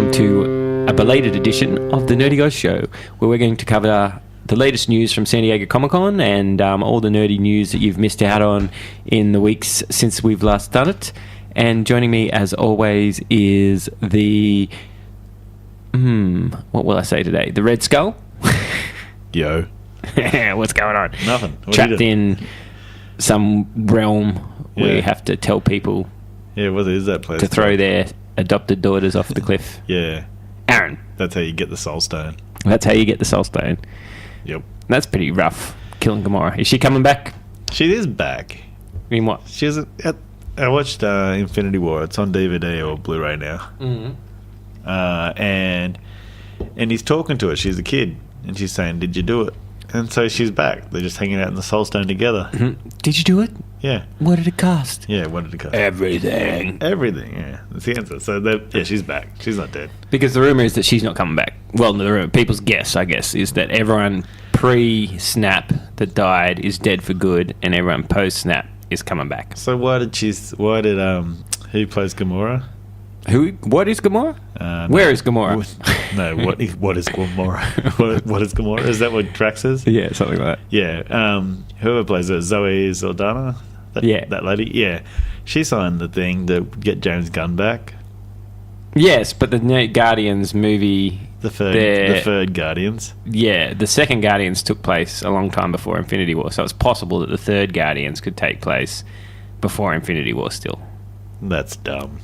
welcome to a belated edition of the Nerdy Ghost Show, where we're going to cover the latest news from San Diego Comic-Con and all the nerdy news that you've missed out on in the weeks since we've last done it. And joining me, as always, is the... what will I say today? The Red Skull? Yo. What's going on? Nothing. What Trapped in some realm where you have to tell people what is that place? To throw their adopted daughters off the cliff. Yeah. Aaron. That's how you get the Soul Stone. That's how you get the Soul Stone. Yep. That's pretty rough, killing Gamora. Is she coming back? She is back. I mean, what? She was I watched Infinity War. It's on DVD or Blu-ray now. Mm-hmm. And he's talking to her. She's a kid. And she's saying, did you do it? And so she's back. They're just hanging out in the Soul Stone together. Mm-hmm. Did you do it? Yeah. What did it cost? Yeah, what did it cost? Everything. Everything, yeah. That's the answer. So, she's back. She's not dead. Because the rumour is that she's not coming back. Well, the rumour, people's guess, I guess, is that everyone pre-snap that died is dead for good, and everyone post-snap is coming back. So who plays Gamora? What is Gamora? Where is Gamora? What is Gamora? what is Gamora? Is that what Drax is? Yeah, something like that. Yeah. Whoever plays it, Zoe Saldana? That lady? Yeah. She signed the thing to get James Gunn back. Yes, but the Guardians movie... The third Guardians. Yeah, the second Guardians took place a long time before Infinity War, so it's possible that the third Guardians could take place before Infinity War still. That's dumb.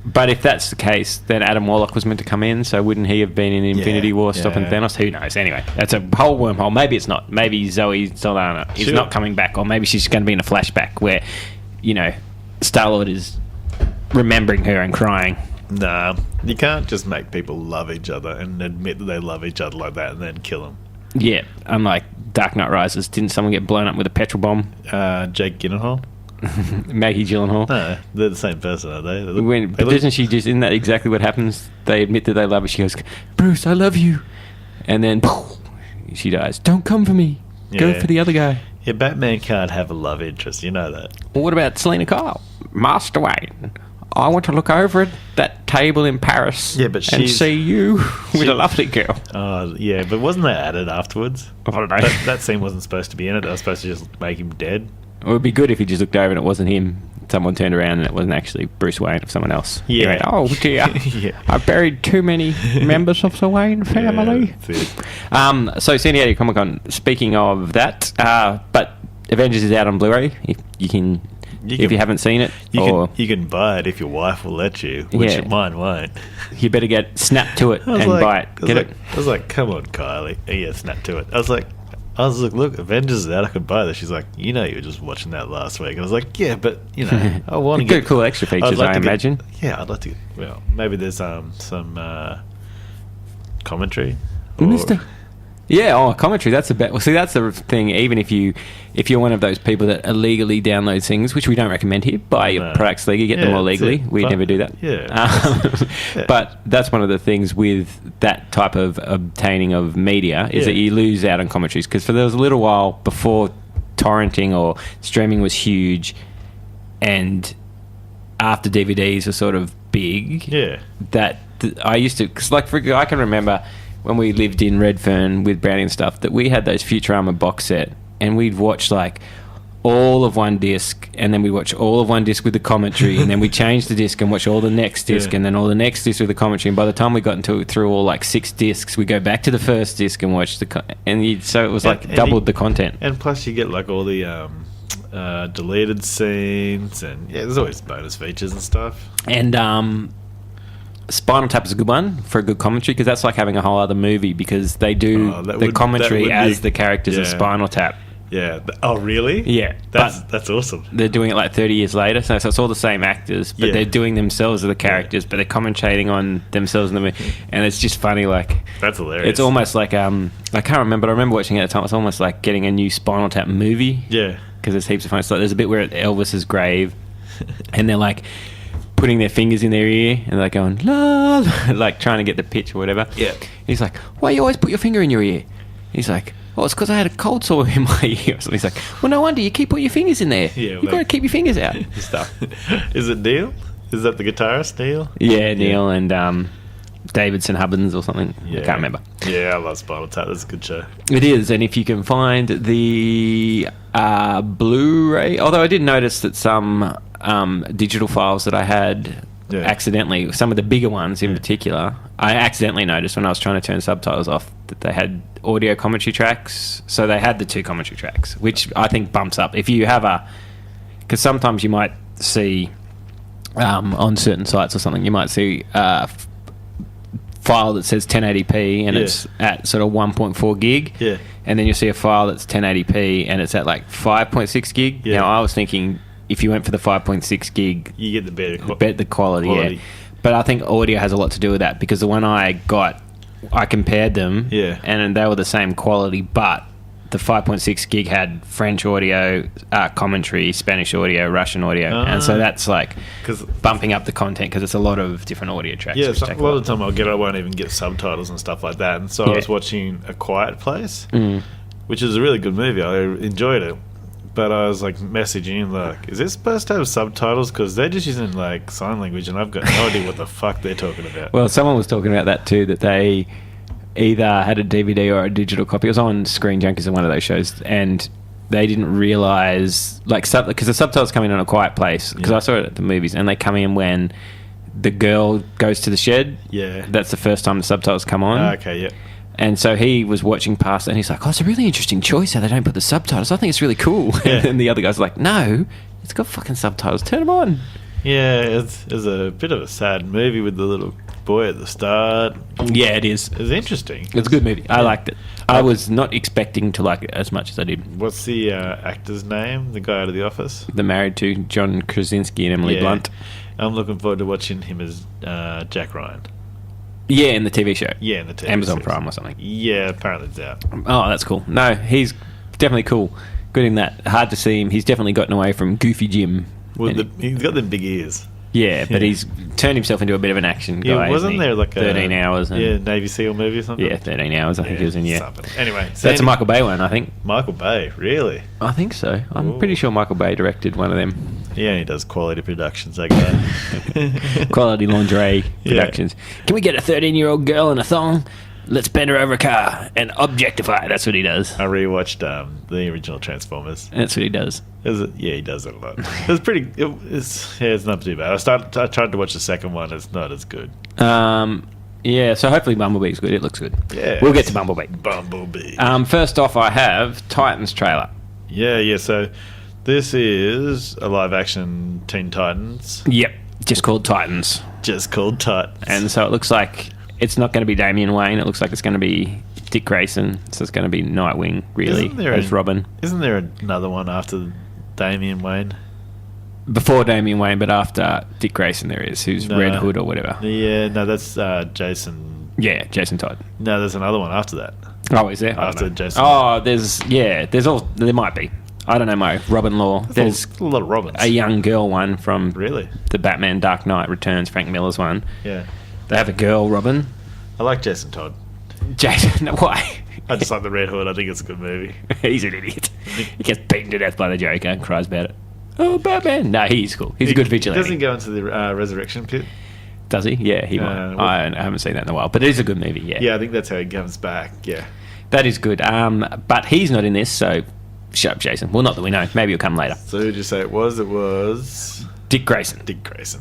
But if that's the case, then Adam Warlock was meant to come in, so wouldn't he have been in Infinity War stopping Thanos? Who knows? Anyway, that's a whole wormhole. Maybe it's not. Maybe Zoe Saldana is not coming back, or maybe she's going to be in a flashback where, Star-Lord is remembering her and crying. Nah, you can't just make people love each other and admit that they love each other like that and then kill them. Yeah, unlike Dark Knight Rises. Didn't someone get blown up with a petrol bomb? Jake Gyllenhaal? Maggie Gyllenhaal. No, they're the same person, are they? Isn't that exactly what happens? They admit that they love her. She goes, Bruce, I love you. And then she dies. Don't come for me. Go for the other guy. Yeah, Batman can't have a love interest. You know that. Well, what about Selena Kyle? Master Wayne. I want to look over at that table in Paris and see you with a lovely girl. Oh, yeah, but wasn't that added afterwards? I don't know. That scene wasn't supposed to be in it. They were supposed to just make him dead. It would be good if he just looked over and it wasn't him. Someone turned around and it wasn't actually Bruce Wayne or someone else. Yeah. Went, oh, dear. I buried too many members of the Wayne family. Yeah, so San Diego Comic-Con, speaking of that, but Avengers is out on Blu-ray. If you haven't seen it, you can buy it if your wife will let you, which mine won't. You better get snap to it and buy it. I was like, come on, Kylie. Yeah, snap to it. I was like, look, Avengers is out. I could buy this. She's like, you were just watching that last week. I was like, yeah, but I want to get cool extra features. I imagine. I'd like to. Well, maybe there's some commentary. Commentary. That's the best. Well, see, that's the thing. Even if you're one of those people that illegally download things, which we don't recommend here, buy your products legally, get them all legally. We never do that. Yeah. But that's one of the things with that type of obtaining of media is that you lose out on commentaries, because there was a little while before torrenting or streaming was huge, and after DVDs were sort of big. Yeah. That I used to, because I can remember when we lived in Redfern with Brownie and stuff, that we had those Futurama box set, and we'd watch all of one disc, and then we'd watch all of one disc with the commentary, and then we change the disc and watch all the next disc, and then all the next disc with the commentary. And by the time we got through all 6 discs, we go back to the first disc and watch so it was doubled the content. And plus, you get all the deleted scenes, and there's always bonus features and stuff. And Spinal Tap is a good one for a good commentary, because that's like having a whole other movie, because they do the commentary as the characters of Spinal Tap. Yeah. Oh, really? Yeah. That's awesome. They're doing it 30 years later, so it's all the same actors, but they're doing themselves as the characters, but they're commentating on themselves in the movie, and it's just funny. That's hilarious. It's almost like I can't remember, but I remember watching it at the time. It's almost like getting a new Spinal Tap movie. Yeah. Because there's heaps of fun stuff. There's a bit where at Elvis's grave, and they're putting their fingers in their ear and they're going la, la, trying to get the pitch or whatever. Yeah. He's like, why do you always put your finger in your ear? He's like, oh, it's because I had a cold sore in my ear. So he's like, well, no wonder you keep putting your fingers in there. Yeah, you've got to keep your fingers out and stuff. Is it Neil? Is that the guitarist, Neil? Yeah, Neil and Davidson Hubbins or something. I can't remember. Yeah, I love Spinal Tap. That's a good show. It is, and if you can find the Blu-ray, although I did notice that some digital files that I had accidentally, some of the bigger ones in particular, I accidentally noticed when I was trying to turn subtitles off that they had audio commentary tracks. So they had the 2 commentary tracks, which I think bumps up. If you have because sometimes you might see on certain sites or something, you might see file that says 1080p and it's at sort of 1.4 gig, and then you'll see a file that's 1080p and it's at like 5.6 gig. Now I was thinking if you went for the 5.6 gig, you get the better quality. But I think audio has a lot to do with that, because the one I got, I compared them, and they were the same quality, but the 5.6 gig had French audio, commentary, Spanish audio, Russian audio, and so that's like bumping up the content because it's a lot of different audio tracks. Yeah, so a lot of the time I won't even get subtitles and stuff like that. And so I was watching A Quiet Place, which is a really good movie. I enjoyed it. But I was like messaging like, is this supposed to have subtitles? Because they're just using like sign language and I've got no idea what the fuck they're talking about. Well, someone was talking about that too, that they either had a DVD or a digital copy. It was on Screen Junkies in one of those shows, and they didn't realise, like, because the subtitles come in on A Quiet Place, because I saw it at the movies, and they come in when the girl goes to the shed. Yeah. That's the first time the subtitles come on. Okay, yeah. And so he was watching past and he's like, oh, it's a really interesting choice how they don't put the subtitles. I think it's really cool. Yeah. And the other guy's like, no, it's got fucking subtitles. Turn them on. Yeah, it's a bit of a sad movie with the little boy at the start. Yeah, it is. It's interesting. It's a good movie. I liked it. I was not expecting to like it as much as I did. What's the actor's name? The guy out of The Office? The married to John Krasinski and Emily Blunt. I'm looking forward to watching him as Jack Ryan. Yeah, in the TV show. Yeah, in the TV Amazon series. Prime or something. Yeah, apparently it's out. Oh, that's cool. No, he's definitely cool. Good in that. Hard to see him. He's definitely gotten away from Goofy Jim. Well, he's got them big ears. Yeah, but he's turned himself into a bit of an action guy. Yeah, wasn't there like 13 hours? And Navy SEAL movie or something? Yeah, 13 hours I think he was in, something. Anyway. So that's a Michael Bay one, I think. Michael Bay, really? I think so. I'm pretty sure Michael Bay directed one of them. Yeah, he does quality productions, that guy. Quality lingerie productions. Can we get a 13-year-old girl in a thong? Let's bend her over a car and objectify. That's what he does. I rewatched the original Transformers. That's what he does. Yeah, he does it a lot. It's pretty. It's not too bad. I tried to watch the second one. It's not as good. Yeah, so hopefully Bumblebee's good. It looks good. Yeah, we'll get to Bumblebee. First off, I have Titans trailer. Yeah. So this is a live-action Teen Titans. Yep, just called Titans. And so it looks like it's not going to be Damian Wayne. It looks like it's going to be Dick Grayson. So it's going to be Nightwing, really, as Robin. Isn't there another one after Damian Wayne? Before Damian Wayne, but after Dick Grayson there is, who's Red Hood or whatever. Yeah, no, that's Jason. Yeah, Jason Todd. No, there's another one after that. Oh, is there? After Jason. Oh, there might be. I don't know, Mo. Robin Law. There's a lot of Robins. A young girl one from really the Batman Dark Knight Returns, Frank Miller's one. Yeah. They have a girl, Robin. I like Jason Todd. Jason, why? I just like the Red Hood. I think it's a good movie. He's an idiot. He gets beaten to death by the Joker and cries about it. Oh, Batman. No, he's cool. He's a good vigilante. Doesn't he go into the resurrection pit? Does he? Yeah, he might. I haven't seen that in a while, but it is a good movie, yeah. Yeah, I think that's how he comes back, yeah. That is good. But he's not in this, so shut up, Jason. Well, not that we know. Maybe he'll come later. So who'd you say it was? It was... Dick Grayson.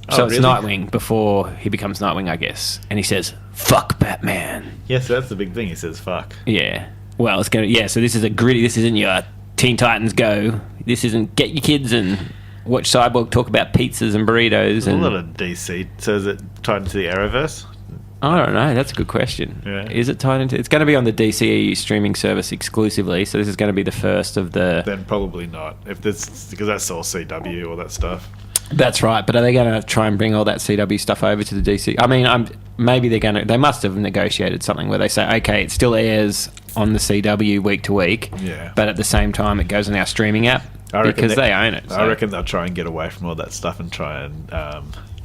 So it's Nightwing before he becomes Nightwing, I guess. And he says, fuck Batman. Yes, that's the big thing. He says fuck. Yeah. Well, it's going to... Yeah, so this is a gritty... This isn't your Teen Titans Go. This isn't get your kids and watch Cyborg talk about pizzas and burritos. A lot of DC. So is it tied into the Arrowverse? I don't know. That's a good question. Yeah. Is it tied into... It's going to be on the DCEU streaming service exclusively, so this is going to be the first of the... Then probably not. Because that's all CW, all that stuff. That's right, but are they going to try and bring all that CW stuff over to the DC? I mean, maybe they're going to... They must have negotiated something where they say, okay, it still airs on the CW week to week, but at the same time it goes on our streaming app because they own it. So. I reckon they'll try and get away from all that stuff and try and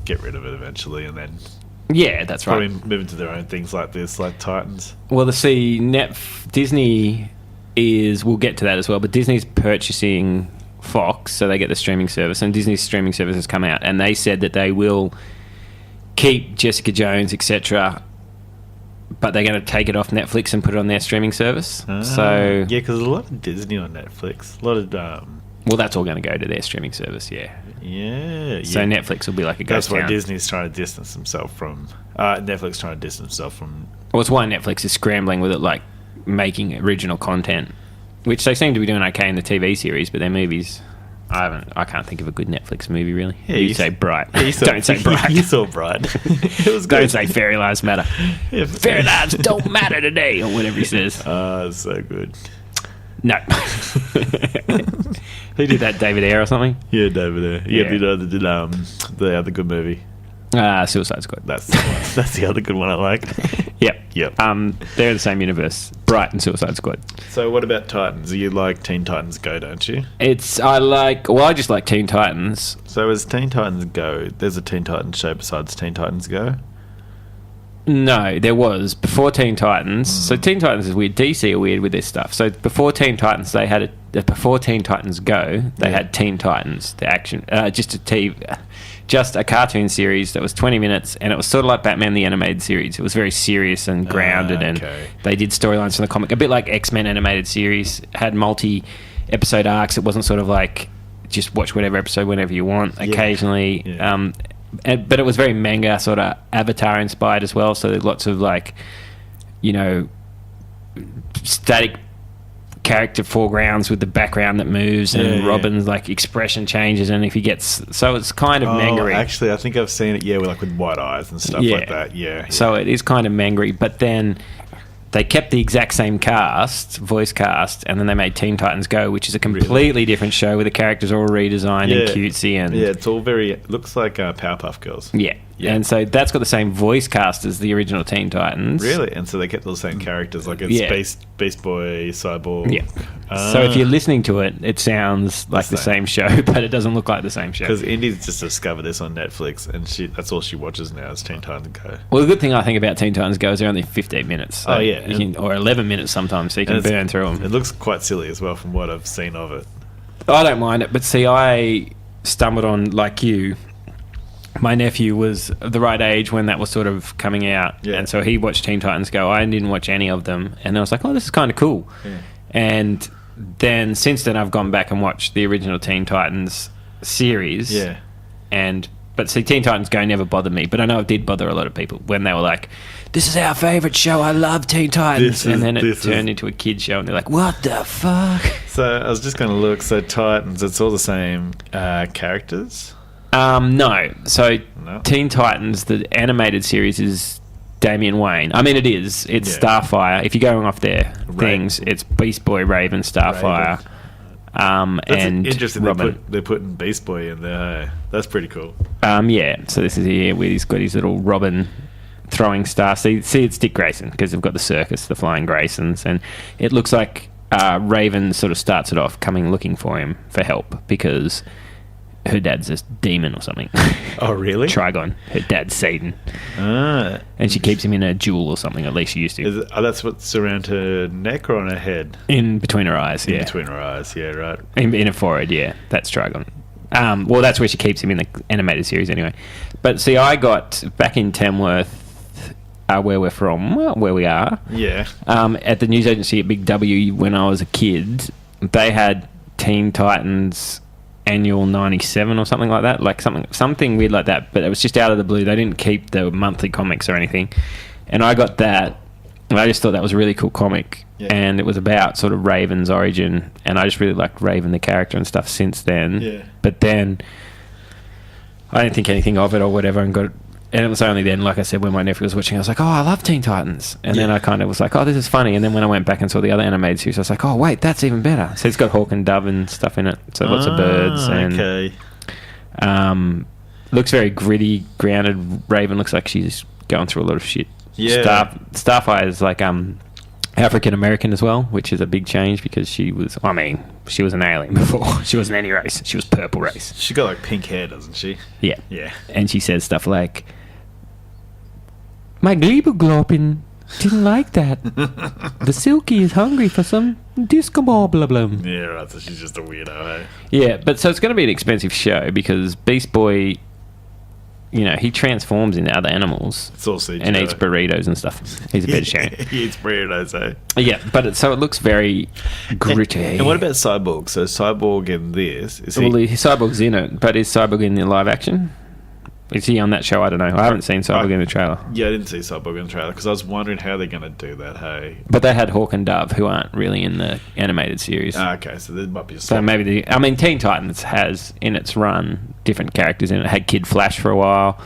get rid of it eventually and then... Yeah, that's right. Probably move into their own things like this, like Titans. Well, Disney is... We'll get to that as well, but Disney's purchasing... Fox, so they get the streaming service, and Disney's streaming service has come out, and they said that they will keep Jessica Jones, etc., but they're going to take it off Netflix and put it on their streaming service. So yeah, because a lot of Disney on Netflix. A lot of well, that's all going to go to their streaming service. Yeah. So Netflix will be like a ghost town. That's why town. Disney's trying to distance themselves from Netflix. Trying to distance themselves from. Well, it's why Netflix is scrambling with it, like making original content, which they seem to be doing okay in the TV series, but their movies. I can't think of a good Netflix movie, really. Yeah, you say Bright. Don't say Bright. You saw Bright. It was good. Don't say Fairy Lives Matter. Fairy Lives don't matter today, or whatever he says. It's so good. No. Who did that, David Ayer or something? Yeah, David Ayer. Yeah, did the other good movie. Suicide Squad. That's the one. That's the other good one I like. Yep. Yep. They're in the same universe. Bright and Suicide Squad. So what about Titans? You like Teen Titans Go, don't you? I just like Teen Titans. So is Teen Titans Go, there's a Teen Titans show besides Teen Titans Go? No, there was. Before Teen Titans. So Teen Titans is weird. DC are weird with this stuff. So before Teen Titans, they had before Teen Titans Go, they had Teen Titans, the action, just a cartoon series that was 20 minutes, and it was sort of like Batman the Animated Series. It was very serious and grounded, and they did storylines from the comic, a bit like X-Men Animated Series. It had multi-episode arcs. It wasn't sort of like just watch whatever episode whenever you want. Occasionally, but it was very manga, sort of Avatar inspired as well. So there's lots of static character foregrounds with the background that moves, and Robin's like expression changes, and if he gets it's kind of manga-y. Actually, I think I've seen it. Yeah, with white eyes and stuff like that. Yeah. So it is kind of manga-y, but then they kept the exact same voice cast, and then they made Teen Titans Go, which is a completely different show where the characters are all redesigned and cutesy, and it's all looks like Powerpuff Girls. Yeah. And so that's got the same voice cast as the original Teen Titans. Really? And so they kept all the same characters, like it's Beast Boy, Cyborg. Yeah. So if you're listening to it, it sounds like the same show, but it doesn't look like the same show. Because Indy's just discovered this on Netflix, and that's all she watches now is Teen Titans Go. Well, the good thing I think about Teen Titans Go is they're only 15 minutes. So or 11 minutes sometimes, so you can burn through them. It looks quite silly as well from what I've seen of it. I don't mind it, but see, I stumbled on, like you, my nephew was the right age when that was sort of coming out, and so he watched Teen Titans Go. I didn't watch any of them, and I was like, oh, this is kind of cool. And then since then I've gone back and watched the original Teen Titans series, but see, Teen Titans Go never bothered me, but I know it did bother a lot of people when they were like, this is our favourite show, I love Teen Titans, and then it turned into a kid's show, and they're like, what the fuck? So I was just going to look, so Titans, it's all the same characters? No. So Teen Titans, the animated series, is Damian Wayne. I mean, it is. It's Starfire. If you're going off their things, it's Beast Boy, Raven, Starfire, and interesting. Robin. They're putting Beast Boy in there. That's pretty cool. So this is here where he's got his little Robin throwing star. See, it's Dick Grayson, because they've got the circus, the Flying Graysons, and it looks like Raven sort of starts it off coming looking for him for help because her dad's a demon or something. Oh, really? Trigon. Her dad's Satan. And she keeps him in a jewel or something, at least she used to. That's what's around her neck or on her head? In between her eyes, In between her eyes, yeah, right. In her forehead, yeah. That's Trigon. Well, that's where she keeps him in the animated series anyway. But see, I got back in Tamworth, where we're from, where we are. Yeah. At the news agency at Big W when I was a kid, they had Teen Titans Annual 97 or something like that, like something weird like that, but it was just out of the blue. They didn't keep the monthly comics or anything, and I got that, and I just thought that was a really cool comic, and it was about sort of Raven's origin, and I just really liked Raven the character and stuff since then. But then I didn't think anything of it or whatever, and it was only then, like I said, when my nephew was watching, I was like, oh, I love Teen Titans. And then I kind of was like, oh, this is funny. And then when I went back and saw the other animated series, I was like, oh, wait, that's even better. So it's got Hawk and Dove and stuff in it. So lots of birds. And looks very gritty, grounded. Raven looks like she's going through a lot of shit. Starfire is like African American as well, which is a big change because she was an alien before. She wasn't any race. She was purple race. She got like pink hair, doesn't she? Yeah. And she says stuff like, my Globin didn't like that. The Silky is hungry for some disco ball, blah, blah. Yeah, right. So she's just a weirdo, eh? Yeah, but so it's going to be an expensive show because Beast Boy he transforms into other animals. It's all CGI. And eats burritos and stuff. He's a vegetarian. He eats burritos, eh? Yeah, but so it looks very gritty. And what about Cyborg? So Cyborg in this is he? Well, Cyborg's in it, but is Cyborg in the live action? Is he on that show? I don't know. I haven't seen Cyborg in the trailer. Yeah, I didn't see Cyborg in the trailer because I was wondering how they're going to do that. Hey, but they had Hawk and Dove, who aren't really in the animated series. Okay, so there might be a so maybe Teen Titans has in its run different characters in it. It had Kid Flash for a while,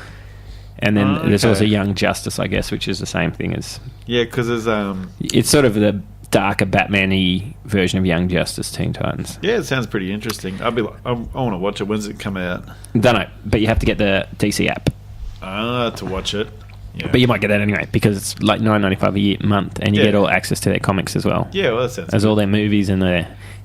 and then there's also Young Justice, I guess, which is the same thing as. Yeah, because there's It's sort of the darker Batman-y version of Young Justice Teen Titans. Yeah, it sounds pretty interesting. I want to watch it. When's it come out? Don't know, but you have to get the DC app. To watch it. Yeah. But you might get that anyway because it's like $9.95 a month, and you get all access to their comics as well. Yeah, well, that sounds. There's all their movies and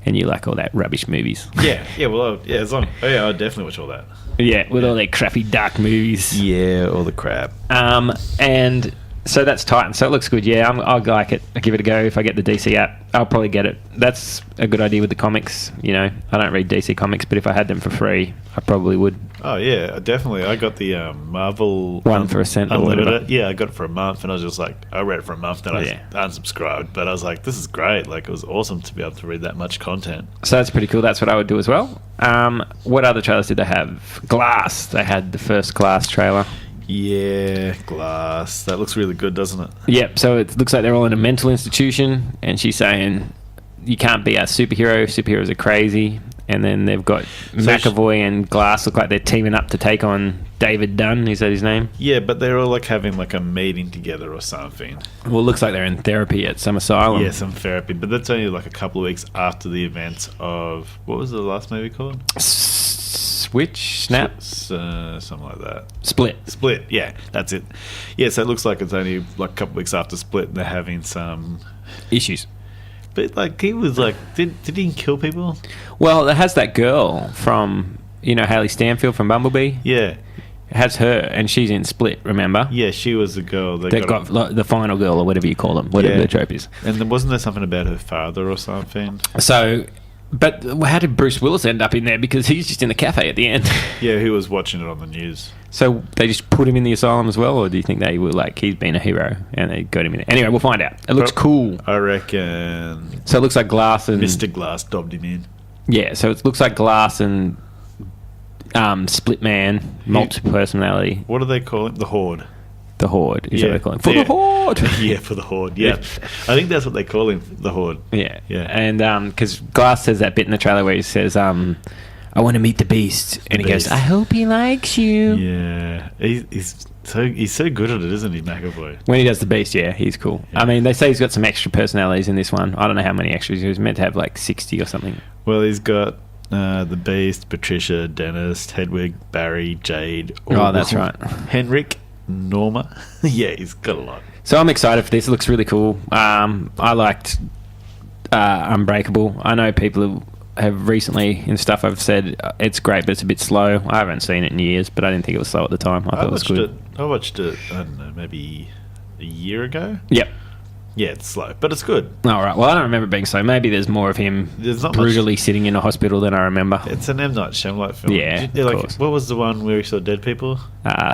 you like all that rubbish movies. Yeah. Well, as long. Oh yeah, I'll definitely watch all that. Yeah, with all their crappy dark movies. Yeah, all the crap. And so that's Titan. So it looks good. Yeah, I'll like it. I'll give it a go. If I get the DC app, I'll probably get it. That's a good idea with the comics. I don't read DC comics, but if I had them for free, I probably would. Oh yeah, definitely. I got the Marvel one for $1 or Unlimited. Yeah, I got it for a month, and I was just like, I read it for a month, then I unsubscribed. But I was like, this is great. Like, it was awesome to be able to read that much content. So that's pretty cool. That's what I would do as well. What other trailers did they have? Glass. They had the first Glass trailer. Yeah, Glass. That looks really good, doesn't it? Yep. So it looks like they're all in a mental institution, and she's saying you can't be a superhero. Superheroes are crazy. And then they've got McAvoy and Glass look like they're teaming up to take on David Dunn. Is that his name? Yeah, but they're all like having like a meeting together or something. Well, it looks like they're in therapy at some asylum. Yeah, some therapy. But that's only like a couple of weeks after the events of... What was the last movie called? Snap? Something like that. Split, yeah, that's it. Yeah, so it looks like it's only like a couple of weeks after Split and they're having some... issues. But like he was like, did he kill people? Well, it has that girl from Haley Stanfield from Bumblebee. Yeah, it has her, and she's in Split. Remember? Yeah, she was the girl that got like, the final girl or whatever you call them, whatever the trope is. And then wasn't there something about her father or something? So, but how did Bruce Willis end up in there? Because he's just in the cafe at the end. Yeah, he was watching it on the news. So they just put him in the asylum as well, or do you think they were like he's been a hero and they got him in there? Anyway, we'll find out. It looks cool. I reckon. So it looks like Glass and Mr. Glass dobbed him in. Yeah, so it looks like Glass and Split Man, multiple personality. What do they call it? The Horde. The Horde is what they call him. For the Horde. Yeah, for the Horde. Yeah, I think that's what they call him. The Horde. Yeah. And because Glass says that bit in the trailer where he says, I want to meet the Beast. And he goes, I hope he likes you. Yeah. He's so good at it, isn't he, McAvoy? When he does the Beast, yeah, he's cool. Yeah. I mean, they say he's got some extra personalities in this one. I don't know how many extras. He was meant to have like 60 or something. Well, he's got the Beast, Patricia, Dennis, Hedwig, Barry, Jade. Oh, that's right. Henrik, Norma. Yeah, he's got a lot. So I'm excited for this. It looks really cool. I liked Unbreakable. I know people have recently in stuff I've said it's great, but it's a bit slow. I haven't seen it in years, but I didn't think it was slow at the time. I thought it was good. I watched it, I don't know, maybe a year ago. Yep. Yeah, it's slow, but it's good. All right. Well, I don't remember it being slow. Maybe there's more of him brutally sitting in a hospital than I remember. It's an M. Night Shyamalan film. Yeah, of course. What was the one where he saw dead people?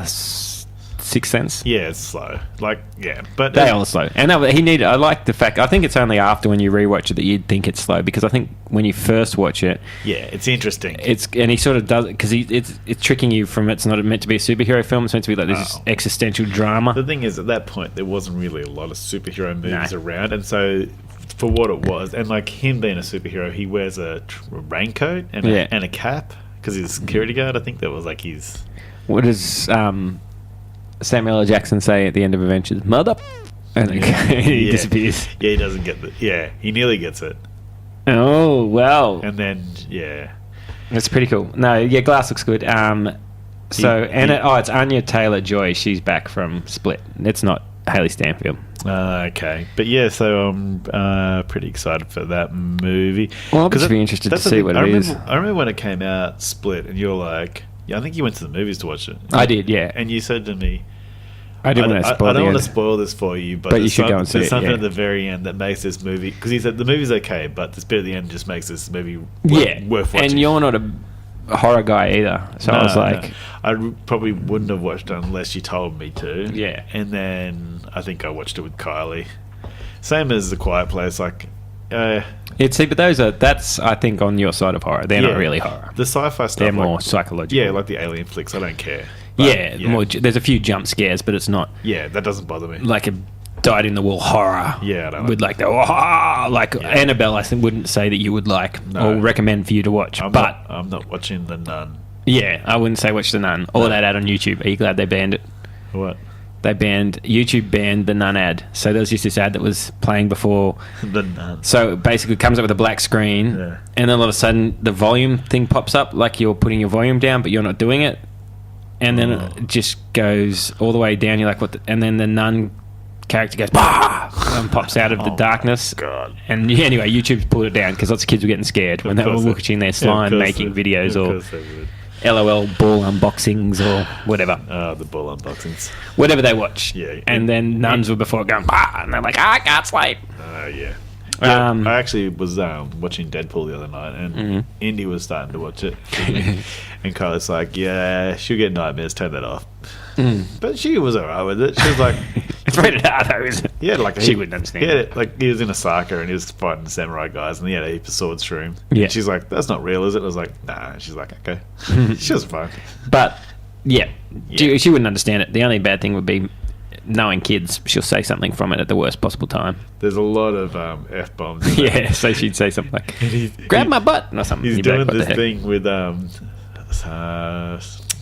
Sixth Sense. Yeah, it's slow. But they all slow. And I like the fact. I think it's only after when you rewatch it that you'd think it's slow, because I think when you first watch it, yeah, it's interesting. And he sort of does it because it's tricking you from it's not meant to be a superhero film. It's meant to be like this existential drama. The thing is, at that point, there wasn't really a lot of superhero movies around, and so for what it was, and like him being a superhero, he wears a raincoat and a cap because he's a security guard. I think that was like his. What is Samuel L. Jackson say at the end of Avengers? Mother, and he disappears. Yeah, he doesn't get the. Yeah, he nearly gets it. Oh well. And then that's pretty cool. No, yeah, Glass looks good. It's Anya Taylor-Joy. She's back from Split. It's not Haley Stanfield. Okay, but yeah, so I'm pretty excited for that movie. Well, I'm just be interested to see what it is. I remember when it came out, Split, and you're like. Yeah, I think you went to the movies to watch it. I did, yeah. And you said to me, I don't want to spoil this for you, but you should go and see it. There's something at the very end that makes this movie, because he said the movie's okay, but this bit at the end just makes this movie worth watching. And you're not a horror guy either, so I was like, no. I probably wouldn't have watched it unless you told me to. Yeah. And then I think I watched it with Kylie. Same as The Quiet Place, like. But that's I think on your side of horror. They're not really horror. The sci-fi stuff. They're more psychological. Yeah, like the alien flicks. I don't care. But, More. There's a few jump scares, but it's not. Yeah, that doesn't bother me. Like a dyed-in-the-wall horror. Yeah, I don't with like the Annabelle. I wouldn't say that you would like or recommend for you to watch. I'm not watching The Nun. Yeah, I wouldn't say watch The Nun or that ad on YouTube. Are you glad they banned it? What? YouTube banned the Nun ad. So there was just this ad that was playing before. The Nun. So it basically comes up with a black screen, and then all of a sudden the volume thing pops up, like you're putting your volume down, but you're not doing it. And then it just goes all the way down. You're like, what? And then the Nun character goes, bah! And pops out of the darkness. God. And anyway, YouTube's pulled it down because lots of kids were getting scared when they were watching their slime making videos or LOL ball unboxings or whatever. The ball unboxings. Whatever they watch. Yeah. And then nuns were before going, bah! And they're like, I can't sleep. Yeah. I actually was watching Deadpool the other night, and Indy was starting to watch it. And Kylie's like, yeah, she'll get nightmares, turn that off. But she was alright with it. She was like... It's rated R though, isn't it? Yeah, like... She wouldn't understand. Yeah, like he was in Osaka and he was fighting samurai guys and he had a heap of swords through him. Yeah. And she's like, that's not real, is it? I was like, nah. And she's like, okay. She was fine. But, she wouldn't understand it. The only bad thing would be knowing kids. She'll say something from it at the worst possible time. There's a lot of F-bombs. Yeah, so she'd say something like, grab my butt or something. He's doing this thing with...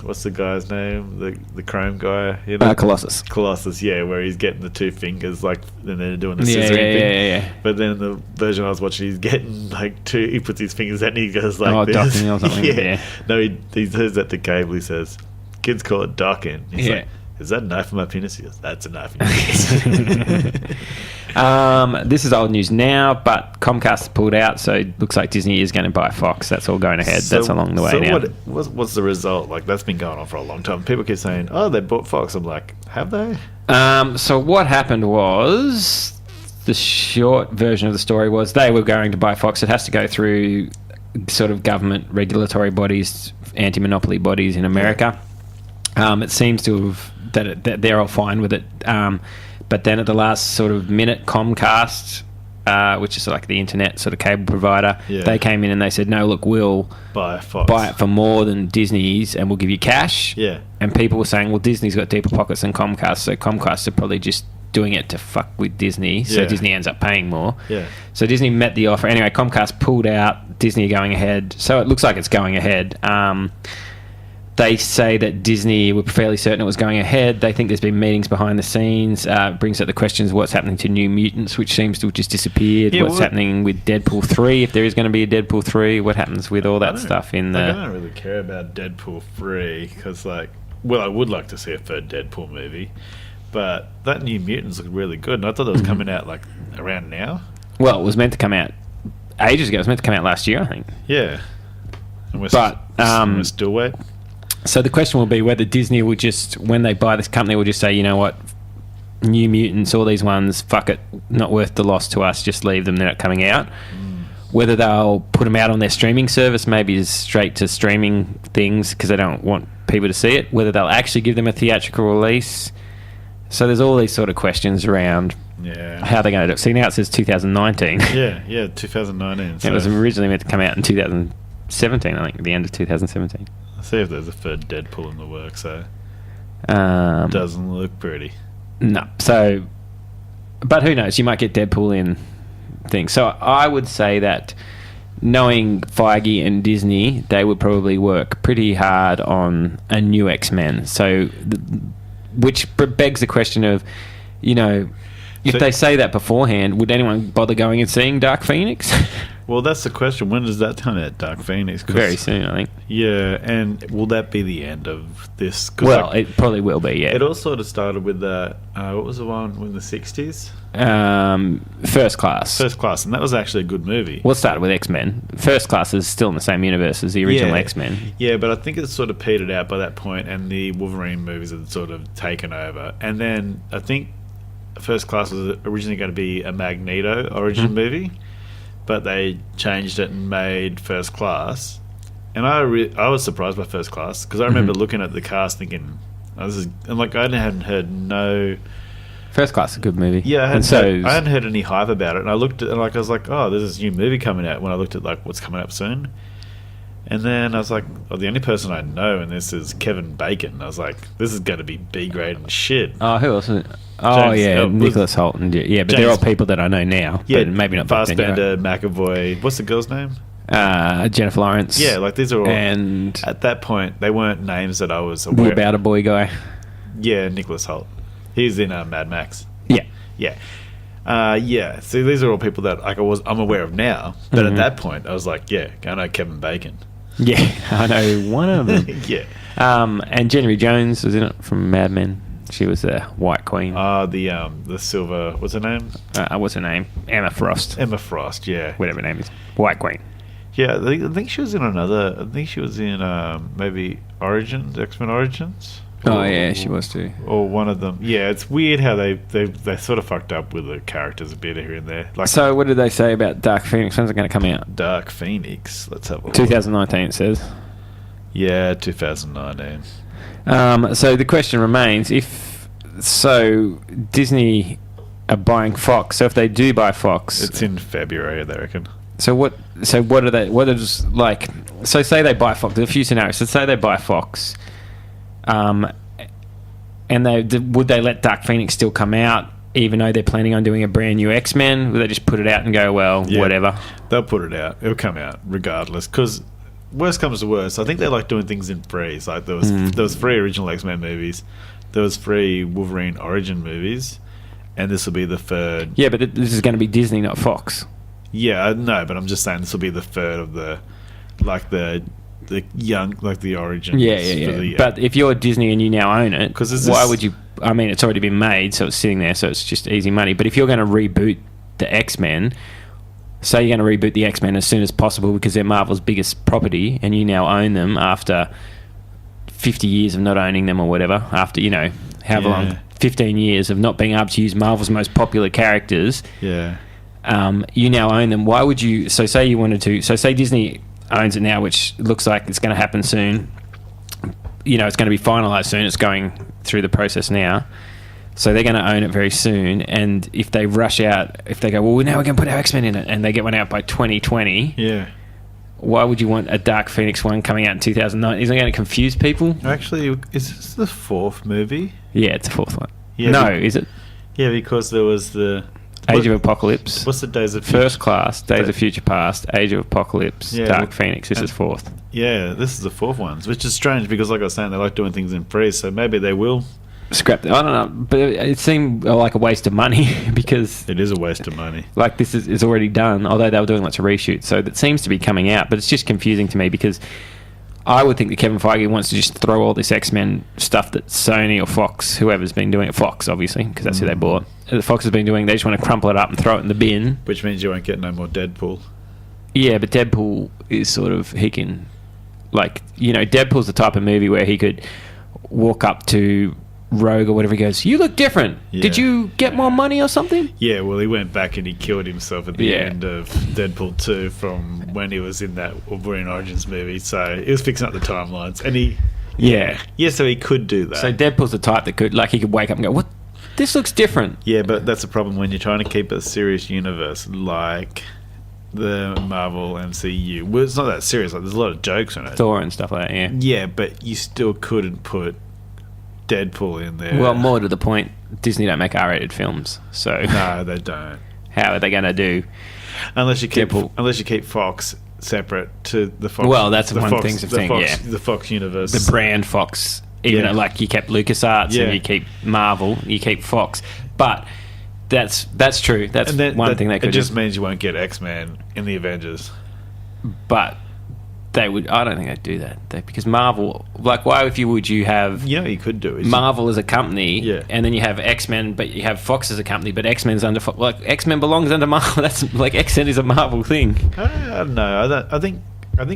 what's the guy's name? The Chrome guy, you know? Colossus. Colossus, yeah, where he's getting the two fingers, like, and they're doing the scissoring thing. Yeah. But then the version I was watching, he's getting like two. He puts his fingers out and he goes like this. Docking or something. Yeah. No, he says that to Cable. He says, "Kids call it docking." He's like, "Is that a knife in my penis?" He goes, "That's a knife in your penis." This is old news now, but Comcast pulled out, so it looks like Disney is going to buy Fox. That's all going ahead. That's along the way now. What's the result? Like, that's been going on for a long time. People keep saying, "Oh, they bought Fox." I'm like, have they? So what happened was, the short version of the story was they were going to buy Fox. It has to go through sort of government regulatory bodies, anti-monopoly bodies in America. It seems to have that they're all fine with it. But then at the last sort of minute, Comcast, which is like the internet sort of cable provider, they came in and they said, no, look, we'll buy it for more than Disney's and we'll give you cash. Yeah. And people were saying, well, Disney's got deeper pockets than Comcast, so Comcast are probably just doing it to fuck with Disney, so Disney ends up paying more. Yeah. So Disney met the offer. Anyway, Comcast pulled out, Disney going ahead. So it looks like it's going ahead. They say that Disney were fairly certain it was going ahead. They think there's been meetings behind the scenes. Brings up the questions of what's happening to New Mutants, which seems to have just disappeared. What's happening with Deadpool 3, if there is going to be a Deadpool 3. What happens with all that stuff in the... I don't really care about Deadpool 3, because, like... Well, I would like to see a third Deadpool movie, but that New Mutants looked really good, and I thought it was coming out, like, around now. Well, it was meant to come out ages ago. It was meant to come out last year, I think. Yeah. And we're still waiting. So the question will be whether Disney will just, when they buy this company, will just say, you know what, New Mutants, all these ones, fuck it, not worth the loss to us, just leave them, they're not coming out. Whether they'll put them out on their streaming service, maybe straight to streaming things because they don't want people to see it. Whether they'll actually give them a theatrical release. So there's all these sort of questions around how they're going to do it. See, now it says 2019. Yeah, 2019. So. It was originally meant to come out in 2017, I think, the end of 2017. See if there's a third Deadpool in the works, so doesn't look pretty. No. So, but who knows? You might get Deadpool in things. So I would say that knowing Feige and Disney, they would probably work pretty hard on a new X-Men. So, which begs the question of, you know, if they say that beforehand, would anyone bother going and seeing Dark Phoenix? Well, that's the question. When does that come out, Dark Phoenix? Very soon, I think. Yeah, and will that be the end of this? Well, it probably will be, yeah. It all sort of started with that, what was the one in the 60s? First Class. First Class, and that was actually a good movie. Well, it started with X-Men. First Class is still in the same universe as the original X-Men. Yeah, but I think it sort of petered out by that point, and the Wolverine movies had sort of taken over. And then I think First Class was originally going to be a Magneto origin movie, but they changed it and made First Class. And I was surprised by First Class because I remember looking at the cast thinking, oh, this is, and like I hadn't heard no. First Class is a good movie. Yeah, I hadn't heard any hype about it, and I looked at, and like I was like, oh, there's this new movie coming out. When I looked at like what's coming up soon, and then I was like, oh, the only person I know in this is Kevin Bacon. I was like, this is going to be B grade and shit. Oh, who else is it? Oh, Nicholas Hoult. But they're all people that I know now. Yeah, but maybe not. Fassbender, McAvoy. What's the girl's name? Jennifer Lawrence. Yeah, like these are all. And at that point, they weren't names that I was aware. What About a Boy guy? Yeah, Nicholas Hoult. He's in Mad Max. Yeah, yeah. So these are all people that like I'm aware of now. But at that point, I was like, yeah, I know Kevin Bacon. Yeah, I know one of them. Yeah. And Jenny Jones was in it from Mad Men. She was the White Queen. The silver. What's her name? What's her name? Emma Frost. Emma Frost. Yeah. Whatever her name is. White Queen. Yeah, I think she was in another. I think she was in maybe Origins, X-Men Origins. Oh yeah, she was too. Or one of them. Yeah, it's weird how they sort of fucked up with the characters a bit here and there. Like, so what did they say about Dark Phoenix? When's it going to come out? Dark Phoenix. Let's have a look. 2019 it says. Yeah, 2019. So the question remains: Disney are buying Fox. So if they do buy Fox, it's in February, they reckon. So what? So what are they? What is like? So say they buy Fox. There's a few scenarios. So say they buy Fox. And would they let Dark Phoenix still come out, even though they're planning on doing a brand new X-Men? Would they just put it out and go, well, whatever? They'll put it out. It'll come out regardless. Because worst comes to worst, I think they like doing things in threes. Like there was 3 original X-Men movies, there was 3 Wolverine origin movies, and this will be the 3rd. Yeah, but this is going to be Disney, not Fox. Yeah, I know, but I'm just saying this will be the 3rd of the young, like the origins. Yeah. But if you're Disney and you now own it, why would you? I mean, it's already been made, so it's sitting there, so it's just easy money. But if you're going to reboot the X-Men, say you're going to reboot the X-Men as soon as possible because they're Marvel's biggest property, and you now own them after 50 years of not owning them or whatever, after, however long, 15 years of not being able to use Marvel's most popular characters. Yeah. You now own them. Why would you? So say you wanted to. So say Disney owns it now, which looks like it's going to happen soon. It's going to be finalised soon. It's going through the process now. So they're going to own it very soon. And if they rush out, if they go, well, now we're going to put our X-Men in it, and they get one out by 2020, why would you want a Dark Phoenix one coming out in 2009? Isn't it going to confuse people? Actually, is this the 4th movie? Yeah, it's the 4th one. Yeah, no, is it? Yeah, because there was the... Age of Apocalypse. What's the Days of Future? First Class, Days of Future Past, Age of Apocalypse, Dark Phoenix. This is 4th. Yeah, this is the 4th one, which is strange because, like I was saying, they like doing things in threes, so maybe they will scrap it. I don't know, but it seemed like a waste of money because it is a waste of money. Like this is already done, although they were doing lots of reshoots, so that seems to be coming out. But it's just confusing to me because I would think that Kevin Feige wants to just throw all this X-Men stuff that Sony or Fox, whoever's been doing it, Fox obviously, because that's who they bought. Fox has been doing. They just want to crumple it up and throw it in the bin. Which means you won't get no more Deadpool. Yeah, but Deadpool is sort of Deadpool's the type of movie where he could walk up to Rogue or whatever, he goes, "You look different. Yeah. Did you get more money or something?" Yeah, well, he went back and he killed himself at the end of Deadpool 2 from when he was in that Wolverine Origins movie. So he was fixing up the timelines, and he so he could do that. So Deadpool's the type that could he could wake up and go, "What? This looks different." Yeah, but that's a problem when you're trying to keep a serious universe like the Marvel MCU. Well, it's not that serious. Like, there's a lot of jokes in it. Thor and stuff like that, yeah. Yeah, but you still couldn't put Deadpool in there. Well, more to the point, Disney don't make R-rated films, so no, they don't. How are they going to do? Unless you keep Fox separate to the Fox. Well, that's one thing to think. Yeah, the Fox universe, the brand Fox. Even though, you kept LucasArts and you keep Marvel, you keep Fox, but that's true. That's one thing they could. It just means you won't get X-Men in the Avengers. But they would. I don't think they'd do that because Marvel. Why, if you would, you have. You could do is Marvel as a company, and then you have X-Men, but you have Fox as a company, but X-Men's under. X-Men belongs under Marvel. That's X-Men is a Marvel thing. I don't know. I think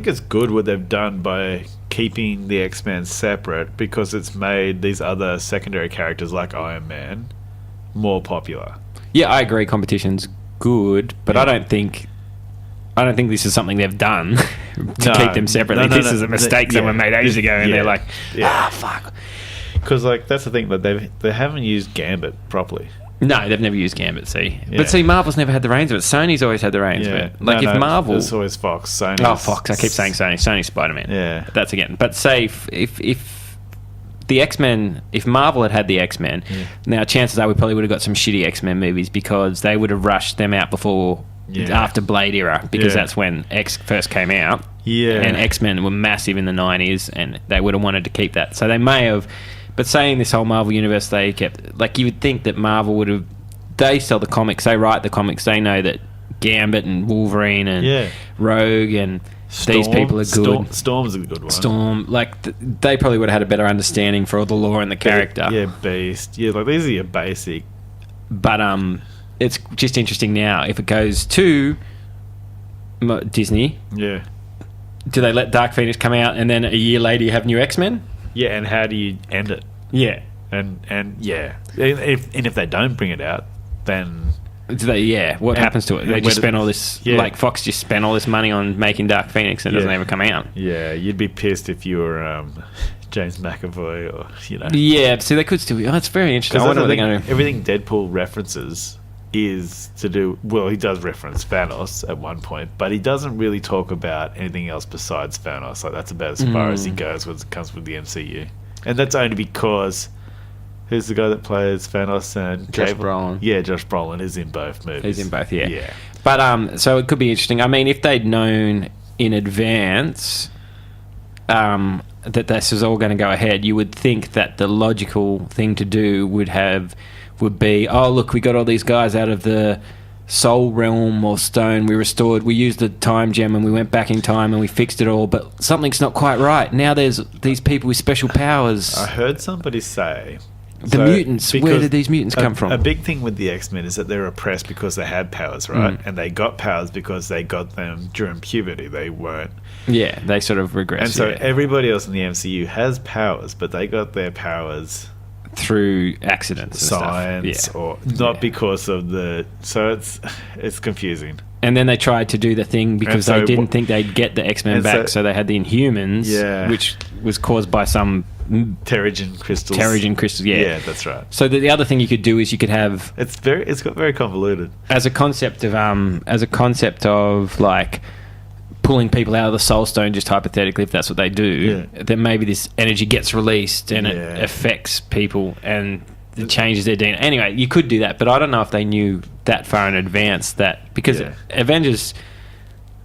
it's good what they've done by keeping the X-Men separate because it's made these other secondary characters like Iron Man more popular. Yeah, I agree. Competition's good, but I don't think this is something they've done to keep them separately. This is a mistake someone made ages ago, and they're like, fuck. Because like that's the thing, but they haven't used Gambit properly. No, they've never used Gambit, see. Yeah. But see, Marvel's never had the reins of it. Sony's always had the reins of it. Like, if Marvel... It's always Fox. Sony. Oh, Fox. I keep saying Sony. Sony's Spider-Man. Yeah. That's again. But say, if the X-Men... If Marvel had the X-Men, now chances are we probably would have got some shitty X-Men movies because they would have rushed them out before... After Blade era, because that's when X first came out. Yeah. And X-Men were massive in the 90s, and they would have wanted to keep that. So they may have... But saying this whole Marvel universe, they kept... Like, you would think that Marvel would have... They sell the comics. They write the comics. They know that Gambit and Wolverine and Rogue and these people are good. Storm's a good one. Storm. Like, they probably would have had a better understanding for all the lore and the character. Yeah, Beast. Yeah, like, these are your basic... But it's just interesting now. If it goes to Disney... Yeah. Do they let Dark Phoenix come out and then a year later you have new X-Men? Yeah, and how do you end it? Yeah. And if they don't bring it out, then... What happens to it? They just spend all this... Like, Fox just spent all this money on making Dark Phoenix and it doesn't ever come out. Yeah, you'd be pissed if you were James McAvoy or, Yeah, so they could still be... Oh, it's very interesting. I wonder what they're going to do. Everything Deadpool references is to do... Well, he does reference Thanos at one point, but he doesn't really talk about anything else besides Thanos. Like, that's about as far as he goes when it comes with the MCU. And that's only because... Who's the guy that plays Thanos and Josh Brolin? Yeah, Josh Brolin is in both movies. He's in both, yeah. But so it could be interesting. I mean, if they'd known in advance that this was all going to go ahead, you would think that the logical thing to do would be, oh look, we got all these guys out of the soul realm or stone. We used the time gem and we went back in time and we fixed it all. But something's not quite right. Now there's these people with special powers. I heard somebody say. The mutants, where did these mutants come from? A big thing with the X-Men is that they're oppressed because they had powers, right? And they got powers because they got them during puberty. They weren't. Yeah, they sort of regressed. And so everybody else in the MCU has powers, but they got their powers... through accidents and science, or not because of the... So it's confusing. And then they tried to do the thing because they didn't think they'd get the X-Men back, so they had the Inhumans, which was caused by some... Terrigen crystals. Yeah, that's right. So the other thing you could do is you could have... It's got very convoluted. As a concept of like pulling people out of the Soul Stone, just hypothetically, if that's what they do, then maybe this energy gets released and it affects people and it changes their DNA. Anyway, you could do that, but I don't know if they knew that far in advance because Avengers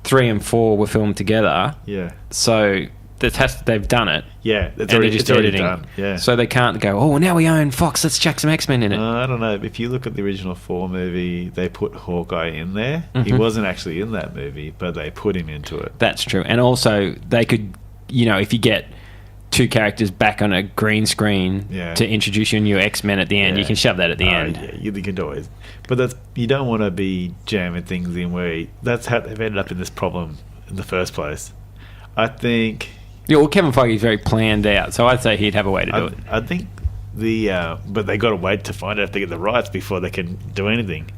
3 and 4 were filmed together. Yeah. So they've done it. Yeah, they're just already editing. Done. Yeah. So they can't go, oh, now we own Fox, let's chuck some X-Men in it. I don't know. If you look at the original 4 movie, they put Hawkeye in there. He wasn't actually in that movie, but they put him into it. That's true. And also, they could, if you get 2 characters back on a green screen to introduce your new X-Men at the end, you can shove that at the end. Yeah, you can always. But you don't want to be jamming things in where... That's how they've ended up in this problem in the first place. I think... Yeah, well, Kevin Feige is very planned out, so I'd say he'd have a way to do it. I think but they got to wait to find out if they get the rights before they can do anything.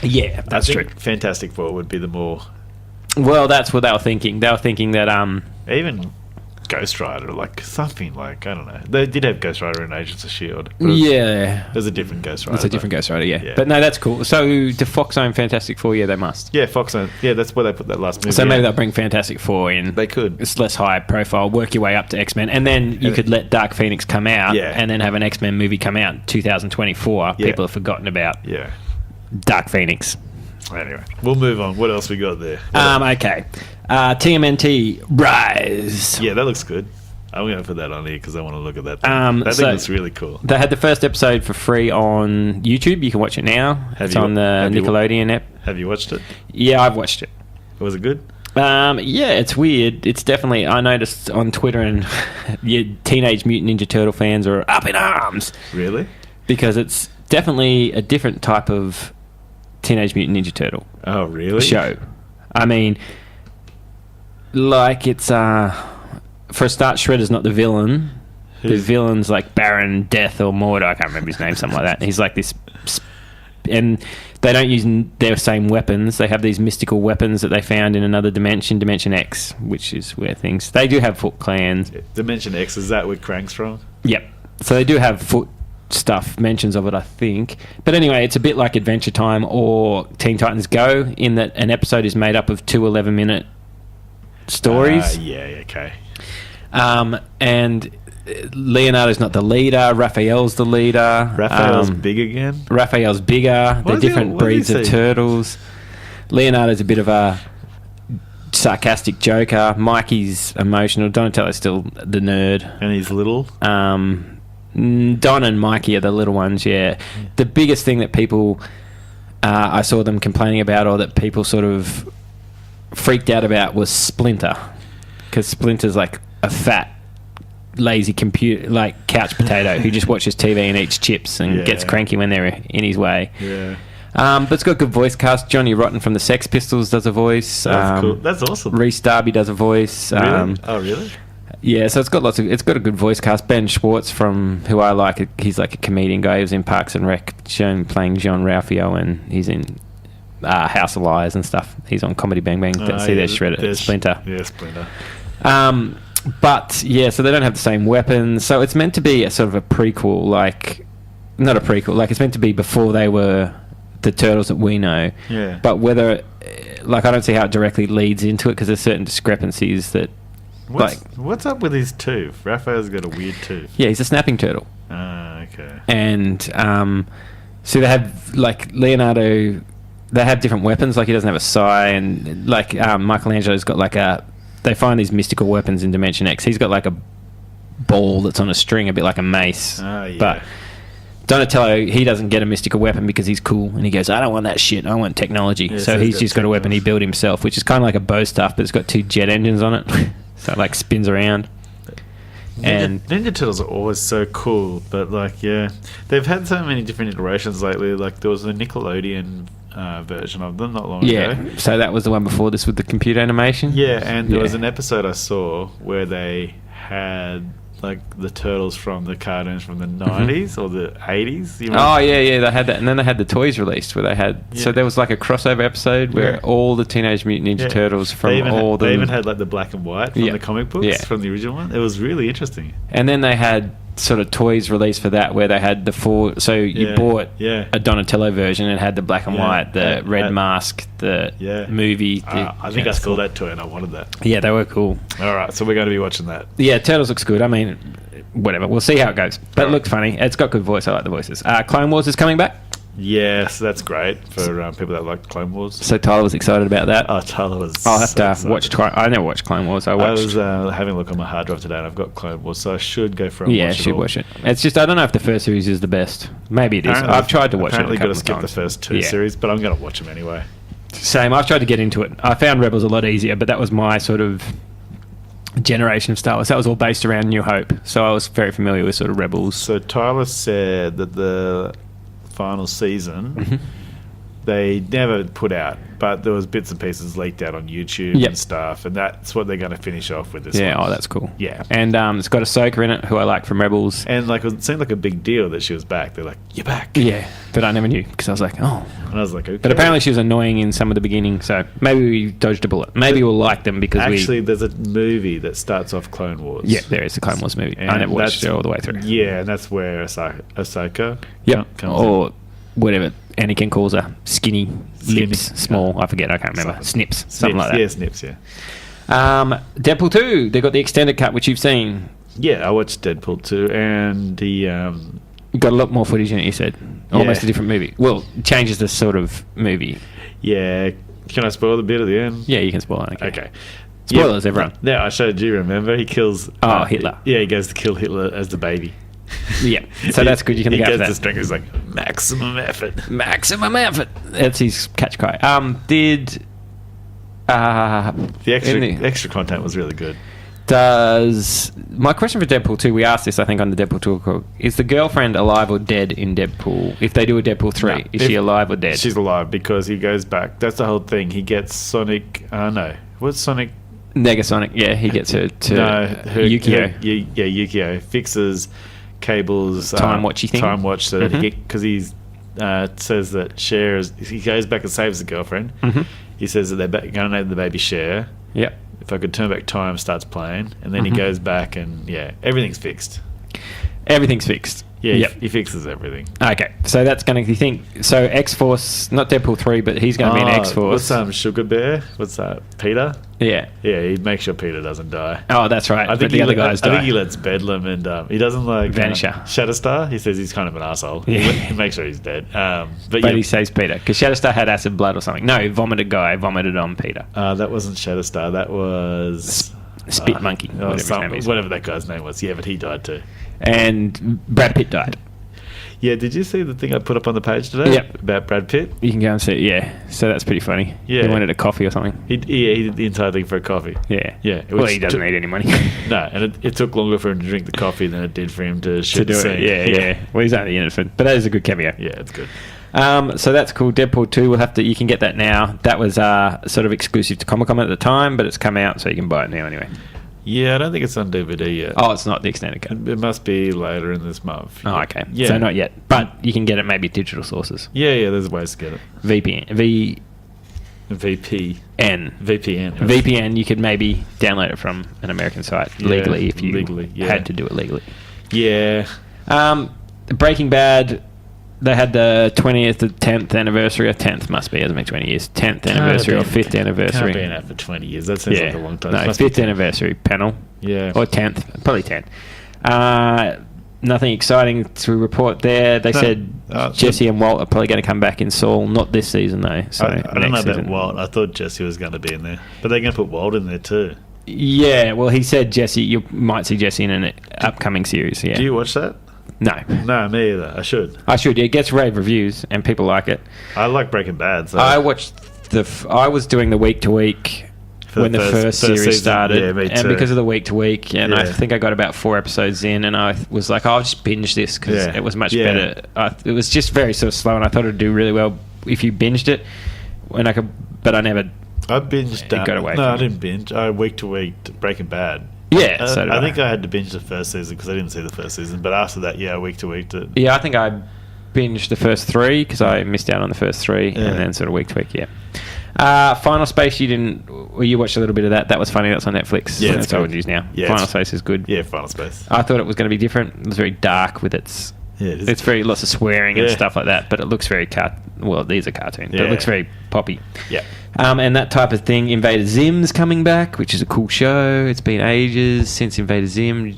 Yeah, that's true. Fantastic Four would be the more... Well, that's what they were thinking. They were thinking that... Even Ghost Rider, like something like, I don't know. They did have Ghost Rider in Agents of S.H.I.E.L.D. There's a different Ghost Rider. It's a different Ghost Rider, yeah. But no, that's cool. So, do Fox own Fantastic Four? Yeah, they must. Yeah, Fox own. Yeah, that's where they put that last movie. So maybe they'll bring Fantastic Four in. They could. It's less high profile, work your way up to X-Men, and then you could let Dark Phoenix come out, and then have an X-Men movie come out in 2024. People have forgotten about Dark Phoenix. Anyway, we'll move on. What else we got there? Okay. TMNT Rise. Yeah, that looks good. I'm going to put that on here because I want to look at that thing. That thing looks really cool. They had the first episode for free on YouTube. You can watch it now. It's on the Nickelodeon app. Have you watched it? Yeah, I've watched it. Was it good? Yeah, it's weird. It's definitely... I noticed on Twitter and Teenage Mutant Ninja Turtle fans are up in arms. Really? Because it's definitely a different type of Teenage Mutant Ninja Turtle. Oh, really? Show. I mean, like it's... For a start, Shredder's not the villain. The villain's like Baron Death or Mord. I can't remember his name, something like that. He's like this... and they don't use their same weapons. They have these mystical weapons that they found in another dimension, Dimension X, which is where things... They do have Foot clans. Dimension X, is that where Crank's from? Yep. So they do have Foot stuff, mentions of it, I think. But anyway, it's a bit like Adventure Time or Teen Titans Go, in that an episode is made up of 2 11-minute stories. Yeah, okay. And Leonardo's not the leader. Raphael's the leader. Raphael's big again? Raphael's bigger. They're different breeds of turtles. Leonardo's a bit of a sarcastic joker. Mikey's emotional. Donatello's still the nerd. And he's little? Don and Mikey are the little ones, yeah. The biggest thing that people... I saw them complaining about, or that people sort of freaked out about, was Splinter. Because Splinter's like a fat, lazy couch potato who just watches TV and eats chips and gets cranky when they're in his way. Yeah. But it's got good voice cast. Johnny Rotten from the Sex Pistols does a voice. That's cool. That's awesome. Rhys Darby does a voice. Really? Oh, really? Yeah, so it's got a good voice cast. Ben Schwartz, from who I like, he's like a comedian guy. He was in Parks and Rec, playing Jean Ralphio, and he's in House of Lies and stuff. He's on Comedy Bang Bang. There's Splinter. Yeah, Splinter. But yeah, so they don't have the same weapons. So it's meant to be a sort of a prequel, not a prequel, like it's meant to be before they were the Turtles that we know. Yeah. But whether, I don't see how it directly leads into it, because there's certain discrepancies that... What's up with his tooth? Raphael's got a weird tooth. Yeah, he's a snapping turtle. Ah, okay. And so they have, Leonardo, they have different weapons. He doesn't have a sai, and Michelangelo's got they find these mystical weapons in Dimension X. He's got a ball that's on a string, a bit like a mace. Ah, yeah. But Donatello, he doesn't get a mystical weapon because he's cool, and he goes, I don't want that shit, I want technology. Yeah, so he's just got a weapon he built himself, which is kind of like a bow staff, but it's got 2 jet engines on it. So it spins around. Ninja Turtles are always so cool, but they've had so many different iterations lately. There was a Nickelodeon version of them not long ago. Yeah, so that was the one before this with the computer animation. Yeah, and there was an episode I saw where they had the Turtles from the cartoons from the 90s or the 80s. Oh, yeah, they had that. And then they had the toys released where they had... Yeah. So there was a crossover episode where all the Teenage Mutant Ninja Turtles from They even had the black and white from the comic books from the original one. It was really interesting. And then they had sort of toys released for that where they had the 4... So you bought a Donatello version and had the black and white, the red mask, the movie. I think I saw that toy and I wanted that. Yeah, they were cool. All right, so we're going to be watching that. Yeah, Turtles looks good. I mean, whatever. We'll see how it goes. But it looks funny. It's got good voice. I like the voices. Clone Wars is coming back. Yes, that's great for people that like Clone Wars. So Tyler was excited about that. Oh, Tyler was. I'll have to watch. I never watched Clone Wars. I was having a look on my hard drive today, and I've got Clone Wars, so I should go for it. Yeah, should watch it. It's just I don't know if the first series is the best. Maybe it is. I've tried to watch it. Apparently, got to skip the first 2 series, but I'm going to watch them anyway. Same. I've tried to get into it. I found Rebels a lot easier, but that was my sort of generation of Star Wars. That was all based around New Hope, so I was very familiar with sort of Rebels. So Tyler said that the final season they never put out, but there was bits and pieces leaked out on YouTube and stuff, and that's what they're going to finish off with this one. Oh, that's cool. Yeah. And it's got Ahsoka in it, who I like from Rebels. And it seemed like a big deal that she was back. They're like, you're back. Yeah, but I never knew, because I was like, oh. And I was like, okay. But apparently she was annoying in some of the beginning, so maybe we dodged a bullet. Maybe we'll like them because Actually, there's a movie that starts off Clone Wars. Yeah, there is a Clone Wars movie. I never watched it all the way through. Yeah, and that's where Ahsoka comes in. Whatever Anakin calls her, skinny lips, small. I forget. I can't remember. Snips, something like that. Yeah, Snips. Yeah. Deadpool 2. They got the extended cut, which you've seen. Yeah, I watched Deadpool 2, and the you got a lot more footage in it. You said almost a different movie. Well, it changes the sort of movie. Yeah. Can I spoil the bit at the end? Yeah, you can spoil it. Okay. Spoilers, everyone. Yeah, I showed you. Remember, he kills Hitler. Yeah, he goes to kill Hitler as the baby. Yeah, so that's good. You can he go for gets that. the string. He's like maximum effort. Maximum effort. That's his catch cry. The extra content was really good. My question for Deadpool 2? We asked this, I think, on the Deadpool 2 call. Is the girlfriend alive or dead in Deadpool? If they do a Deadpool 3, is she alive or dead? She's alive because he goes back. That's the whole thing. He gets Sonic. What's Sonic? Negasonic. Yeah, he gets her to Yukio. Yukio fixes Cable's time watchy thing. Time watch so that because he's says that Cher he goes back and saves the girlfriend. Mm-hmm. He says that they're going to name the baby Cher. Yep. If I could turn back time, starts playing, and then he goes back and everything's fixed. Everything's fixed. Yeah, Yep. he fixes everything. Okay, so that's going to, you think, so X-Force, not Deadpool 3, but he's going to be an X-Force. What's Sugar Bear? What's that? Peter? Yeah. Yeah, he makes sure Peter doesn't die. Oh, that's right. I think the other guys die. I think he lets Bedlam and he doesn't like Vanisher. Shatterstar. He says he's kind of an asshole. Yeah. He makes sure he's dead. But he saves Peter. Because Shatterstar had acid blood or something. No, vomited on Peter. That wasn't Shatterstar. That was... Spit Monkey, whatever his name is. Whatever that guy's name was. Yeah, but he died too. And Brad Pitt died. Yeah, did you see the thing I put up on the page today? Yep. About Brad Pitt? You can go and see it, yeah. So that's pretty funny. Yeah. He wanted a coffee or something. He did the entire thing for a coffee. Yeah. Yeah. Well, he doesn't need any money. No, and it took longer for him to drink the coffee than it did for him to shoot do the scene. it. Yeah. Well, he's only in it for... But that is a good cameo. Yeah, it's good. So that's cool. Deadpool 2, you can get that now. That was sort of exclusive to Comic-Con at the time, but it's come out, so you can buy it now anyway. Yeah, I don't think it's on DVD yet. Oh, it's not the extended cut. It must be later in this month. Oh, okay. Yeah. So not yet. But you can get it maybe digital sources. Yeah, there's ways to get it. VPN. VPN, you could maybe download it from an American site legally if you had to do it legally. Yeah. Breaking Bad, they had the 20th, the 10th anniversary, or 10th must be, hasn't been 20 years, 10th anniversary or 5th anniversary. Can't be out for 20 years. That seems like a long time. No, 5th anniversary panel. Yeah. Or 10th, probably 10th. Nothing exciting to report there. They said Jesse and Walt are probably going to come back in Saul, not this season though. So I don't know about Walt. I thought Jesse was going to be in there. But they're going to put Walt in there too. Yeah, well, he said Jesse, you might see Jesse in an upcoming series, yeah. Do you watch that? No. No, me either. I should. It gets rave reviews and people like it. I like Breaking Bad. So. I watched I was doing the week to week when the first series season started. Yeah, me too. And because of the week to week, and I think I got about 4 episodes in, and I was like, I'll just binge this because it was much better. It was just very sort of slow, and I thought it'd do really well if you binged it. But I never. I binged. Got away. No, I didn't binge. I week to week Breaking Bad. Yeah, so did I think I had to binge the first season because I didn't see the first season. But after that, week to week. Yeah, I think I binged the first 3 because I missed out on the first 3, and then sort of week to week. Yeah. Final Space, you watched a little bit of that. That was funny. That's on Netflix. Yeah, that's all we use now. Yeah, Final Space is good. Yeah, Final Space. I thought it was going to be different. It was very dark with its. Yeah, it's very lots of swearing and stuff like that. But it looks very well, these are cartoons, but it looks very poppy. Yeah. And that type of thing. Invader Zim's coming back, which is a cool show. It's been ages since Invader Zim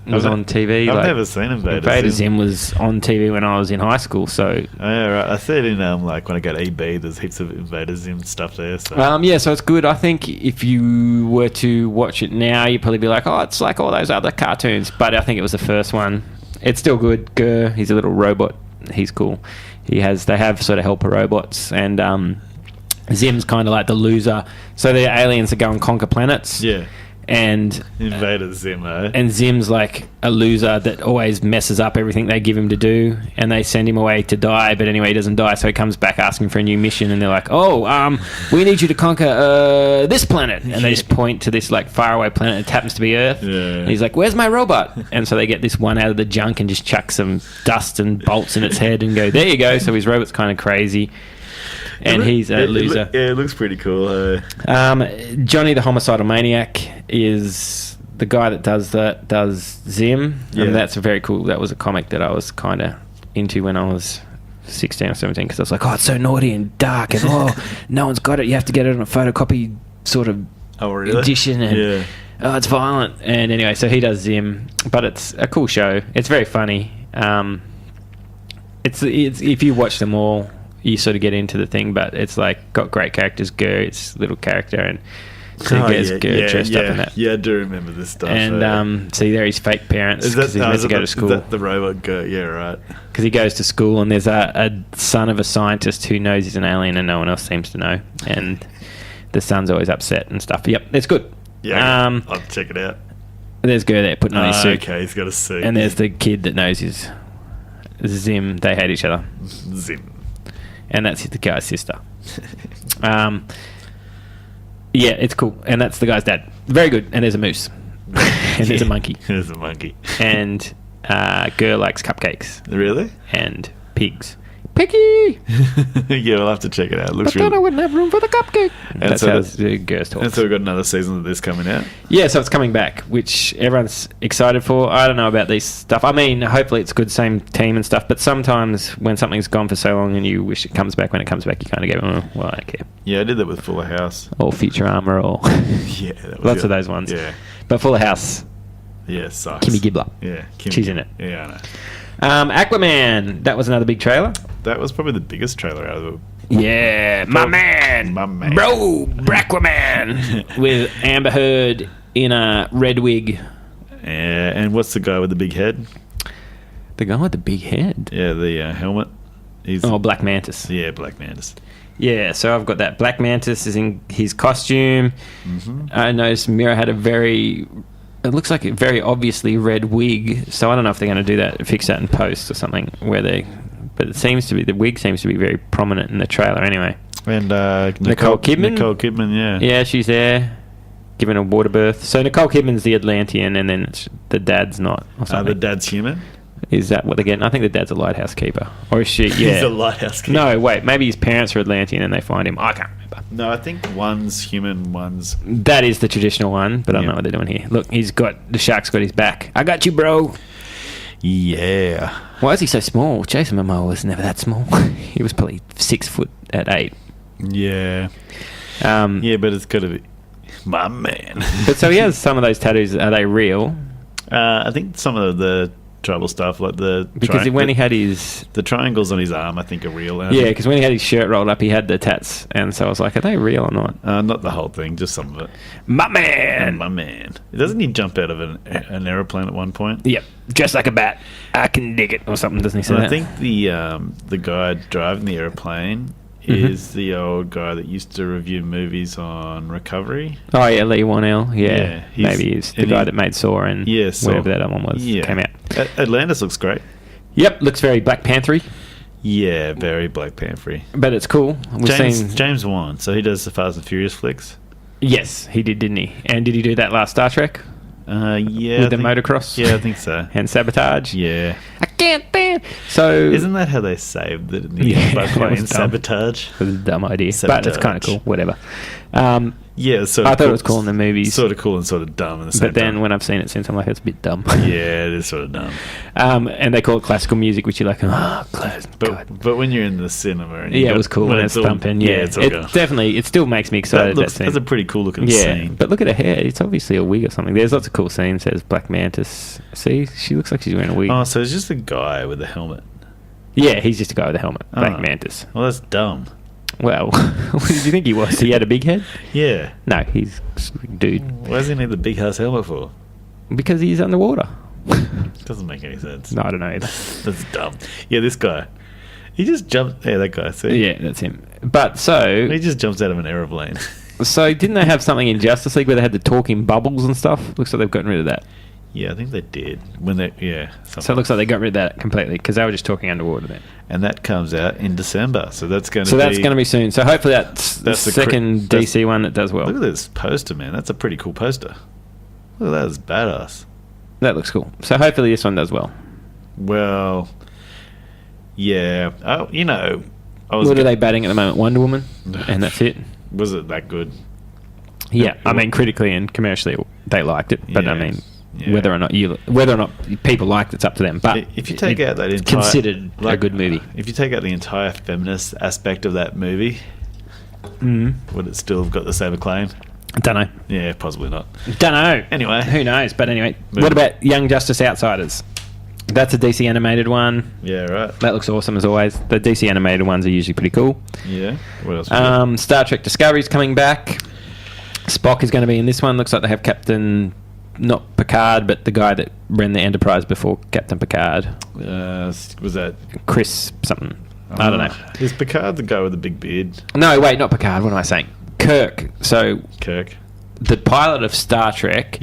was on TV. I've never seen Invader Zim was on TV when I was in high school. So yeah, right. I see it in when I go to EB. There's heaps of Invader Zim stuff there. So. So it's good. I think if you were to watch it now, you'd probably be like, oh, it's like all those other cartoons. But I think it was the first one. It's still good. Gurr, he's a little robot. He's cool. They have sort of helper robots, and Zim's kind of like the loser. So the aliens that go and conquer planets. Yeah. And Invader Zim, and Zim's like a loser that always messes up everything they give him to do, and they send him away to die. But anyway, he doesn't die, so he comes back asking for a new mission, and they're like, "Oh, we need you to conquer this planet," and they just point to this like faraway planet. It happens to be Earth. Yeah. And he's like, "Where's my robot?" And so they get this one out of the junk and just chuck some dust and bolts in its head and go, "There you go." So his robot's kind of crazy. And he's a loser. It looks pretty cool. Johnny the Homicidal Maniac is the guy that does Zim, and that's very cool. That was a comic that I was kind of into when I was 16 or 17 because I was like, oh, it's so naughty and dark, and no one's got it. You have to get it on a photocopy sort of edition, and it's violent. And anyway, so he does Zim, but it's a cool show. It's very funny. It's if you watch them all, you sort of get into the thing, but it's like got great characters. Gurr, it's a little character, and so he gets Gurr dressed up in that. Yeah, I do remember this stuff. And see, there his fake parents because he's meant to go to school. Is that the robot Gurr? Yeah, right. Because he goes to school, and there's a son of a scientist who knows he's an alien, and no one else seems to know. And the son's always upset and stuff. But, yep, it's good. Yeah, I'll check it out. There's Gurr there putting on his suit. Okay, he's got a suit. And there's the kid that knows his Zim. They hate each other. Zim. And that's the guy's sister. Yeah, it's cool. And that's the guy's dad. Very good. And there's a moose. And there's a monkey. There's a monkey. And Gurr likes cupcakes. Really? And pigs. Picky! Yeah, we'll have to check it out. It looks But then I wouldn't have room for the cupcake. That's how the girls talk. And so we've got another season of this coming out. Yeah, so it's coming back, which everyone's excited for. I don't know about these stuff. I mean, hopefully it's good, same team and stuff, but sometimes when something's gone for so long and you wish it comes back, when it comes back, you kind of go, oh, well, I don't care. Yeah, I did that with Fuller House. Or Futurama, or Yeah, that was lots good. of those ones. Yeah. But Fuller House, Yeah, sucks. Kimmy Gibbler. Yeah, She's in it. Yeah, I know. Aquaman, that was another big trailer. That was probably the biggest trailer out of it. Yeah, my man. Bro, Aquaman. With Amber Heard in a red wig. Yeah, and what's the guy with the big head? The guy with the big head. Yeah, the helmet. He's Black Mantis. Yeah, Black Mantis. Yeah, so I've got that. Black Mantis is in his costume. Mm-hmm. I noticed Mira had it looks like a very obviously red wig, so I don't know if they're going to do that, fix that in post or something, but it seems to be, the wig seems to be very prominent in the trailer anyway. And Nicole Kidman? Nicole Kidman, yeah. Yeah, she's there, giving a water birth. So Nicole Kidman's the Atlantean, and then the dad's not, or something. The dad's human? Is that what they're getting? I think the dad's a lighthouse keeper. Or is she? Yeah. He's a lighthouse keeper. No, wait, maybe his parents are Atlantean and they find him. I can't remember. No, I think one's human, one's... That is the traditional one, but I don't know what they're doing here. Look, the shark's got his back. I got you, bro. Yeah. Why is he so small? Jason Momoa was never that small. He was probably 6 foot at 8. Yeah. Yeah, but it's got to be... My man. But so he has some of those tattoos. Are they real? I think some of the tribal stuff, like because when he had his... The triangles on his arm, I think, are real. Yeah, because when he had his shirt rolled up, he had the tats. And so I was like, are they real or not? Not the whole thing, just some of it. My man! My man. Doesn't he jump out of an aeroplane at one point? Yep. Just like a bat. I can dig it. Or something, doesn't he say that? I think the guy driving the aeroplane is the old guy that used to review movies on Recovery. Oh, yeah, Lee Wanell. Yeah. Maybe he's the guy that made Saw and whatever that other one was came out. Atlantis looks great. Yep, looks very Black Panther-y. Yeah, very Black Panther-y. But it's cool. James Wan, so he does the Fast and Furious flicks. Yes, he did, didn't he? And did he do that last Star Trek? Yeah. With the motocross? Yeah, I think so. And Sabotage? Yeah. I can't stand. So isn't that how they saved it in the end by playing Sabotage? It was a dumb idea. But it's kind of cool. Whatever. Yeah, so I thought it was cool in the movies. Sort of cool and sort of dumb in the same But then time. when I've seen it since, I'm like, it's a bit dumb. Yeah, it is sort of dumb. And they call it classical music, which you're like, but when you're in the cinema, and it was cool when it's thumping. Yeah, it's all definitely, it still makes me excited. That's a pretty cool looking scene. But look at her hair; it's obviously a wig or something. There's lots of cool scenes. There's Black Mantis. See, she looks like she's wearing a wig. Oh, so it's just a guy with a helmet. Yeah, he's just a guy with a helmet. Black Mantis. Well, that's dumb. Well, what did you think he was? He had a big head? Yeah. No, he's a dude. Why does he need the big ass helmet for? Because he's underwater. Doesn't make any sense. No, I don't know either. That's dumb. Yeah, this guy. He just jumped... Yeah, that guy. See? Yeah, that's him. But so... He just jumps out of an aeroplane. So didn't they have something in Justice League where they had the talking bubbles and stuff? Looks like they've gotten rid of that. Yeah, I think they did. So it looks like they got rid of that completely because they were just talking underwater then. And that comes out in December, so that's going to be soon. So hopefully that's the second DC one that does well. Look at this poster, man. That's a pretty cool poster. Look at that, it's badass. That looks cool. So hopefully this one does well. Well, yeah. Oh, what are they batting at the moment? Wonder Woman, and that's it. Was it that good? Yeah, I mean critically and commercially they liked it, but I mean. Yeah. Whether or not people liked it's up to them. But if you take out that entire, considered a good movie. If you take out the entire feminist aspect of that movie, would it still have got the same acclaim? I don't know. Yeah, possibly not. Don't know. Anyway, who knows? But anyway, what about Young Justice Outsiders? That's a DC animated one. Yeah, right. That looks awesome as always. The DC animated ones are usually pretty cool. Yeah. What else? Star Trek Discovery's coming back. Spock is going to be in this one. Looks like they have Captain. Not Picard, but the guy that ran the Enterprise before Captain Picard. Was that Chris something? I don't know. Is Picard the guy with the big beard? No, wait, not Picard. What am I saying? Kirk. So Kirk, the pilot of Star Trek,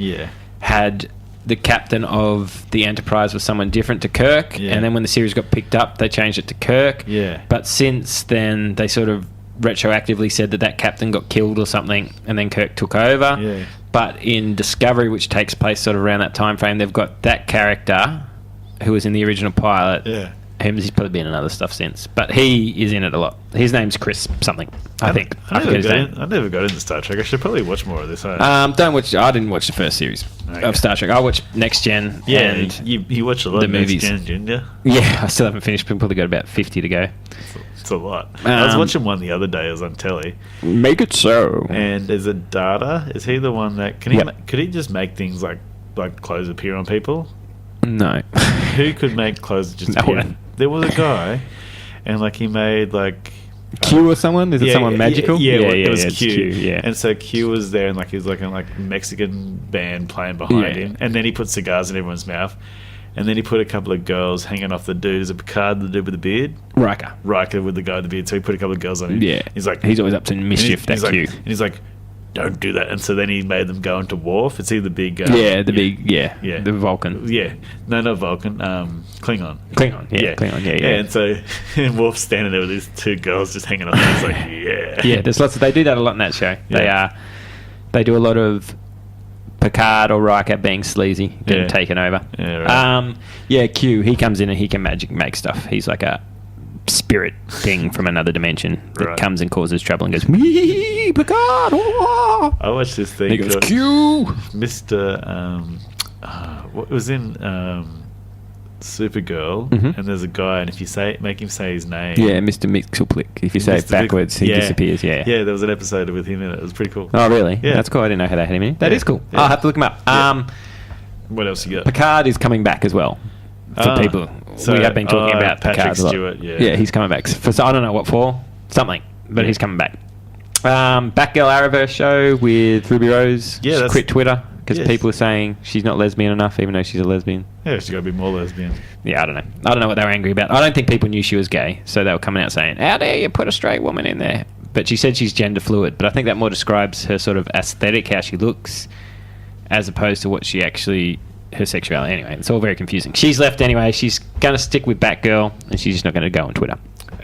had the captain of the Enterprise was someone different to Kirk, and then when the series got picked up, they changed it to Kirk. Yeah. But since then, they sort of retroactively said that captain got killed or something, and then Kirk took over. Yeah. But in Discovery, which takes place sort of around that time frame, they've got that character who was in the original pilot He's probably been in other stuff since, but he is in it a lot. His name's Chris something, I think. I never got into Star Trek. I should probably watch more of this. Don't watch. I didn't watch the first series of Star Trek. I watched Next Gen. Yeah, and you watched a lot of Next Gen, didn't you? Yeah, I still haven't finished. We've probably got about 50 to go. It's a lot. I was watching one the other day. It was on telly. Make it so. And is it Data? Is he the one that could he just make things like clothes appear on people? No. Who could make clothes just appear? One. There was a guy, and he made Q or someone? Is it someone magical? Yeah, it was it's Q. Yeah. And so Q was there, and he was a Mexican band playing behind him, and then he put cigars in everyone's mouth, and then he put a couple of girls hanging off the dude. Is it Picard, the dude with the beard? Riker with the guy with the beard. So he put a couple of girls on him. Yeah. He's always up to mischief. That Q. And he's like, don't do that. And so then he made them go into Worf. It's either big... the Vulcan. Yeah. No, not Vulcan. Klingon. Klingon, yeah. And so and Worf's standing there with these two girls just hanging on. He's like, yeah. Yeah, there's lots of... They do that a lot in that show. Yeah. They do a lot of Picard or Riker being sleazy, getting taken over. Yeah, right. Q, he comes in and he can make stuff. He's like a spirit thing from another dimension that comes and causes trouble and goes, "Me, Picard!" Oh. I watched this thing. He goes, "Q, Mr. What was in Supergirl?" And there's a guy, and if you make him say his name, Mr. Mixelplick. If you say it backwards, he disappears. Yeah, there was an episode with him in it. It was pretty cool. Oh, really? Yeah, that's cool. I didn't know how they had him in. That is cool. Yeah. I'll have to look him up. What else you got? Picard is coming back as well. For people, so we have been talking about Patrick Picard Stewart. Yeah, he's coming back. I don't know what for. Something, but he's coming back. Batgirl Arrowverse show with Ruby Rose. Yeah, she quit Twitter because people are saying she's not lesbian enough, even though she's a lesbian. Yeah, she's got to be more lesbian. Yeah, I don't know. I don't know what they were angry about. I don't think people knew she was gay, so they were coming out saying, "How dare you put a straight woman in there?" But she said she's gender fluid. But I think that more describes her sort of aesthetic, how she looks, as opposed to what she actually... her sexuality. Anyway, it's all very confusing. She's left anyway. She's going to stick with Batgirl, and she's just not going to go on Twitter.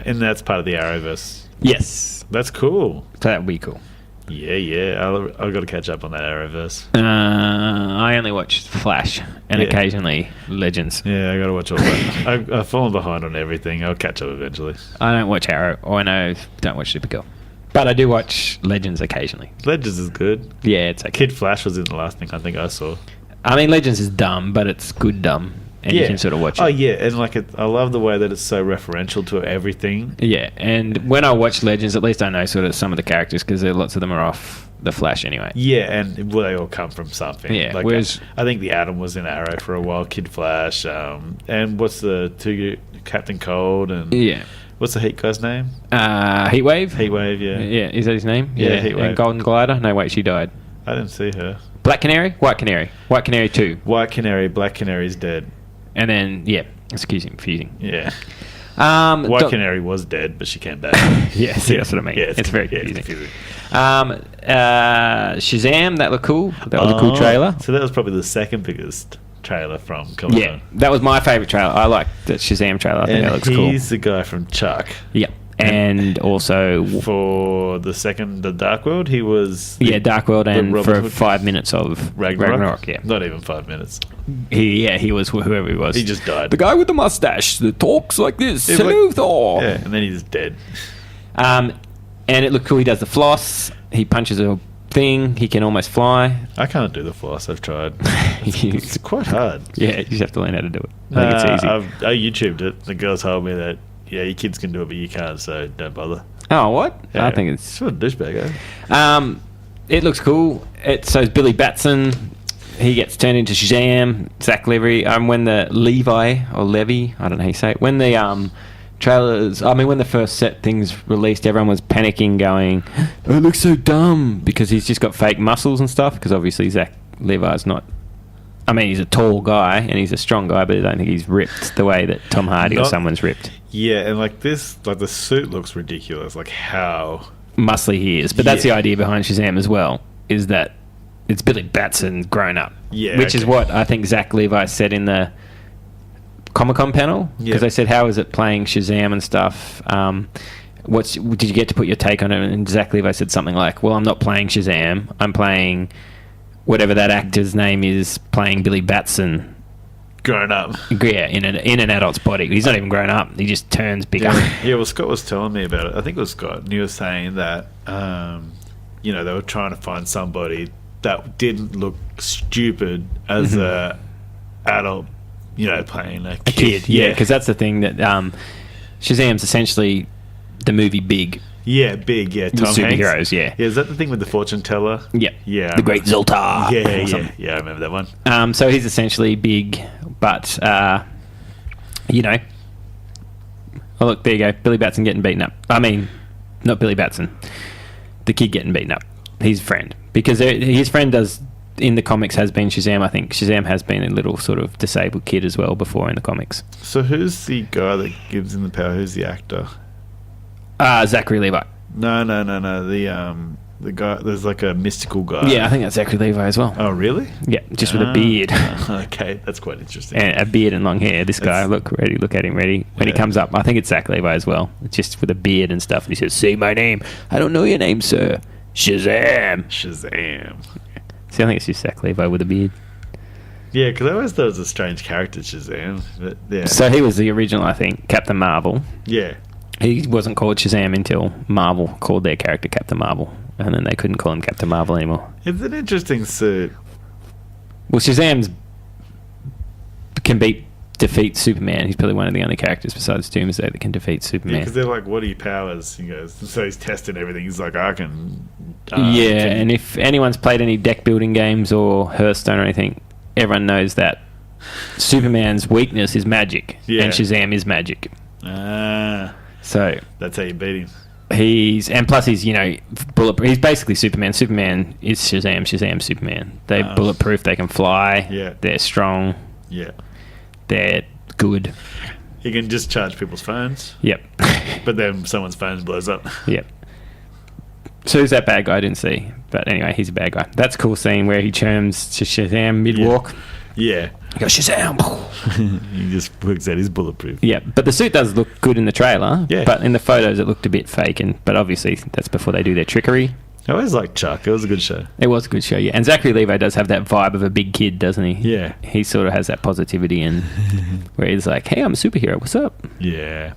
And that's part of the Arrowverse. Yes. That's cool. So that would be cool. Yeah. I've got to catch up on that Arrowverse. I only watch Flash and occasionally Legends. Yeah, I got to watch all that. I've fallen behind on everything. I'll catch up eventually. I don't watch Arrow, or don't watch Supergirl. But I do watch Legends occasionally. Legends is good. Yeah, it's okay. Kid Flash was in the last thing I think I saw. I mean, Legends is dumb, but it's good dumb, and you can sort of watch it. Oh, yeah, and I love the way that it's so referential to everything. Yeah, and when I watch Legends, at least I know sort of some of the characters, because lots of them are off the Flash anyway. Yeah, and they all come from something. Yeah, whereas... I think the Atom was in Arrow for a while, Kid Flash, and what's the two... Captain Cold, and... Yeah. What's the Heat guy's name? Heatwave? Heatwave, yeah. Yeah, is that his name? Yeah, Heatwave. And Golden Glider? No, wait, she died. I didn't see her. Black Canary? White Canary. White Canary 2. White Canary, Black Canary's dead. And then, it's confusing. Yeah. White Canary was dead, but she came back. Yeah, see, that's what I mean. Yeah, it's very confusing. Shazam, that looked cool. That was a cool trailer. So that was probably the second biggest trailer from Comic-Con. Yeah, that was my favourite trailer. I like the Shazam trailer. I think that looks cool. He's the guy from Chuck. Yep. And also for the Dark World, he was Dark World, and for 5 minutes of Ragnarok. Yeah, not even 5 minutes. He was whoever he was. He just died. The guy with the mustache that talks like this. Hello, Thor. Yeah, and then he's dead. And it looked cool. He does the floss. He punches a thing. He can almost fly. I can't do the floss. I've tried. It's quite hard. Yeah, you just have to learn how to do it. I think it's easy. I YouTubed it. The girl told me that. Yeah, your kids can do it, but you can't, so don't bother. Oh, what? Yeah. I think it's... Sort of douchebag, eh? It looks cool. So Billy Batson, he gets turned into Shazam. Zach Levy, when the Levi, or Levy, I don't know how you say it, when the when the first set things released, everyone was panicking, going, "Oh, it looks so dumb," because he's just got fake muscles and stuff, because obviously Zach Levi's not... I mean, he's a tall guy, and he's a strong guy, but I don't think he's ripped the way that Tom Hardy or someone's ripped. Yeah, and the suit looks ridiculous, how muscly he is. But that's the idea behind Shazam as well, is that it's Billy Batson grown up. Yeah. Which is what I think Zach Levi said in the Comic-Con panel, because they said, how is it playing Shazam and stuff? Did you get to put your take on it? And Zach Levi said something like, well, I'm not playing Shazam, I'm playing whatever that actor's name is, playing Billy Batson. grown up. Yeah, in an adult's body. He's not even grown up. He just turns bigger. Yeah, well, Scott was telling me about it. I think it was Scott. And he was saying that, they were trying to find somebody that didn't look stupid as a adult, playing a kid. Yeah, because that's the thing that Shazam's essentially the movie Big. Yeah, Big, yeah. Tom superheroes, Hanks. yeah. Yeah, is that the thing with the fortune teller? Yeah. Yeah. The Great Zoltar. Yeah, I remember that one. So he's essentially Big, but, oh, look, there you go. Billy Batson getting beaten up. I mean, not Billy Batson. The kid getting beaten up. His friend. Because his friend in the comics has been Shazam, I think. Shazam has been a little sort of disabled kid as well before in the comics. So who's the guy that gives him the power? Who's the actor? Zachary Levi. No. The guy, there's like a mystical guy. Yeah, I think that's Zachary Levi as well. Oh, really? Yeah, just with a beard. Okay, that's quite interesting. And a beard and long hair. This guy, look at him, ready. When he comes up, I think it's Zach Levi as well. Just with a beard and stuff. And he says, "Say my name." "I don't know your name, sir." "Shazam." See, I think it's just Zach Levi with a beard. Yeah, because I always thought it was a strange character, Shazam. But yeah. So he was the original, I think, Captain Marvel. Yeah. He wasn't called Shazam until Marvel called their character Captain Marvel. And then they couldn't call him Captain Marvel anymore. It's an interesting suit. Well, Shazam can defeat Superman. He's probably one of the only characters besides Doomsday that can defeat Superman. Yeah, because they're like, what are your powers? He goes, so he's testing everything. He's like, I can... and if anyone's played any deck building games or Hearthstone or anything, everyone knows that Superman's weakness is magic. Yeah. And Shazam is magic. So... that's how you beat him. He's bulletproof. He's basically Superman. Superman is Shazam. Shazam's Superman. They're bulletproof. They can fly. Yeah. They're strong. Yeah. They're good. He can just charge people's phones. Yep. But then someone's phone blows up. Yep. So who's that bad guy? I didn't see. But anyway, he's a bad guy. That's a cool scene where he churns to Shazam mid-walk. Yeah. He goes, Shazam! He just works out he's bulletproof. Yeah, but the suit does look good in the trailer. Yeah. But in the photos, it looked a bit fake. But obviously, that's before they do their trickery. I always liked Chuck. It was a good show. It was a good show, yeah. And Zachary Levi does have that vibe of a big kid, doesn't he? Yeah. He sort of has that positivity and where he's like, hey, I'm a superhero. What's up? Yeah.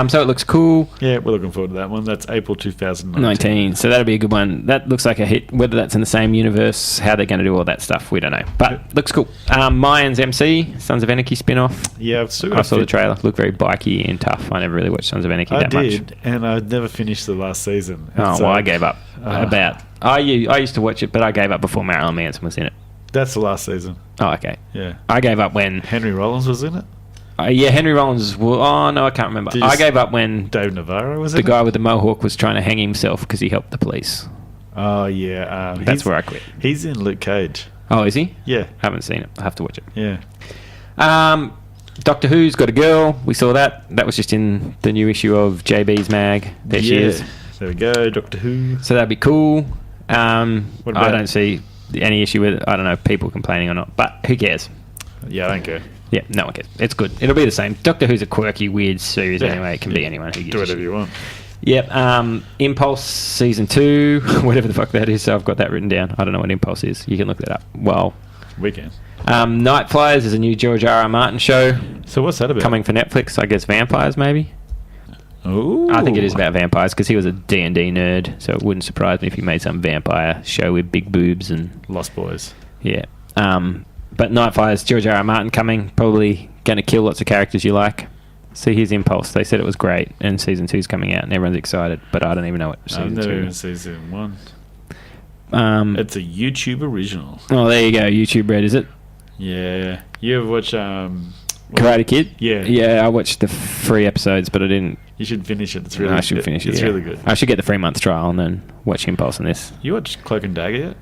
So it looks cool. Yeah, we're looking forward to that one. That's April 2019. So that'll be a good one. That looks like a hit. Whether that's in the same universe, how they're going to do all that stuff, we don't know. But looks cool. Mayans MC, Sons of Anarchy spin-off. Yeah, I saw the trailer. Looked very bikey and tough. I never really watched Sons of Anarchy that much. I did, and I never finished the last season. I gave up. I used to watch it, but I gave up before Marilyn Manson was in it. That's the last season. Oh, okay. Yeah. I gave up when... Henry Rollins was in it? Yeah, Henry Rollins. Oh no, I can't remember. I gave up when Dave Navarro was the guy with the mohawk was trying to hang himself because he helped the police. Oh yeah, that's where I quit. He's in Luke Cage. Oh, is he? Yeah, haven't seen it. I have to watch it. Yeah. Doctor Who's got a girl. We saw that. That was just in the new issue of JB's mag. There she is. There we go, Doctor Who. So that'd be cool. I about don't see any issue with it. I don't know, people complaining or not, but who cares? Yeah, I don't care. Yeah, no one cares. It's good. It'll be the same. Doctor Who's a quirky, weird series anyway. It can be anyone who gives do whatever you want. Yep. Impulse Season 2, whatever the fuck that is. So I've got that written down. I don't know what Impulse is. You can look that up. Well, we can. Night Flyers is a new George R.R. Martin show. So what's that about? Coming for Netflix. I guess vampires, maybe. Ooh. I think it is about vampires because he was a D&D nerd, so it wouldn't surprise me if he made some vampire show with big boobs and... Lost Boys. Yeah. But Nightfire's George R.R. Martin coming, probably going to kill lots of characters you like. See, here's Impulse. They said it was great, and Season 2's coming out, and everyone's excited, but I don't even know it. I've never even seen Season 1. It's a YouTube original. Oh, there you go. YouTube Red, is it? Yeah. You ever watch... Karate Kid? Yeah. Yeah, I watched the 3 episodes, but I didn't... You should finish it. It's really I should finish it, It's really good. I should get the 3-month trial and then watch Impulse on this. You watched Cloak and Dagger yet?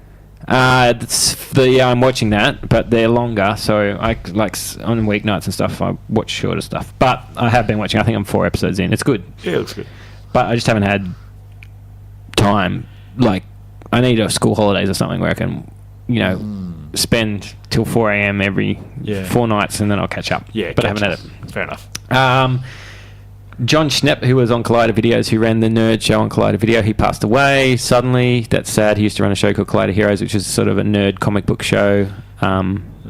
I'm watching that, but they're longer, so I like on weeknights and stuff I watch shorter stuff, but I have been watching. I think I'm 4 episodes in. It's good. Yeah, it looks good, but I just haven't had time. Like, I need school holidays or something where I can spend till 4 a.m. every 4 nights, and then I'll catch up. But I haven't had it. Fair enough. John Schnepp, who was on Collider Videos, who ran the nerd show on Collider Video, he passed away suddenly. That's sad. He used to run a show called Collider Heroes, which is sort of a nerd comic book show,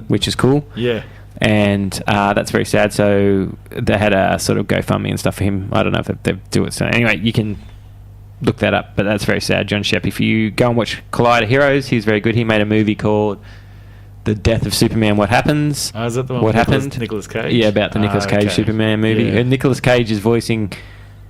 which is cool. Yeah. And that's very sad. So they had a sort of GoFundMe and stuff for him. I don't know if they do it. So anyway, you can look that up. But that's very sad. John Shepp. If you go and watch Collider Heroes, he's very good. He made a movie called The Death of Superman. What Happens? Is that the one What with happened? Nicolas Cage? Yeah, about the Nicolas Cage okay. Superman movie. Yeah. And Nicolas Cage is voicing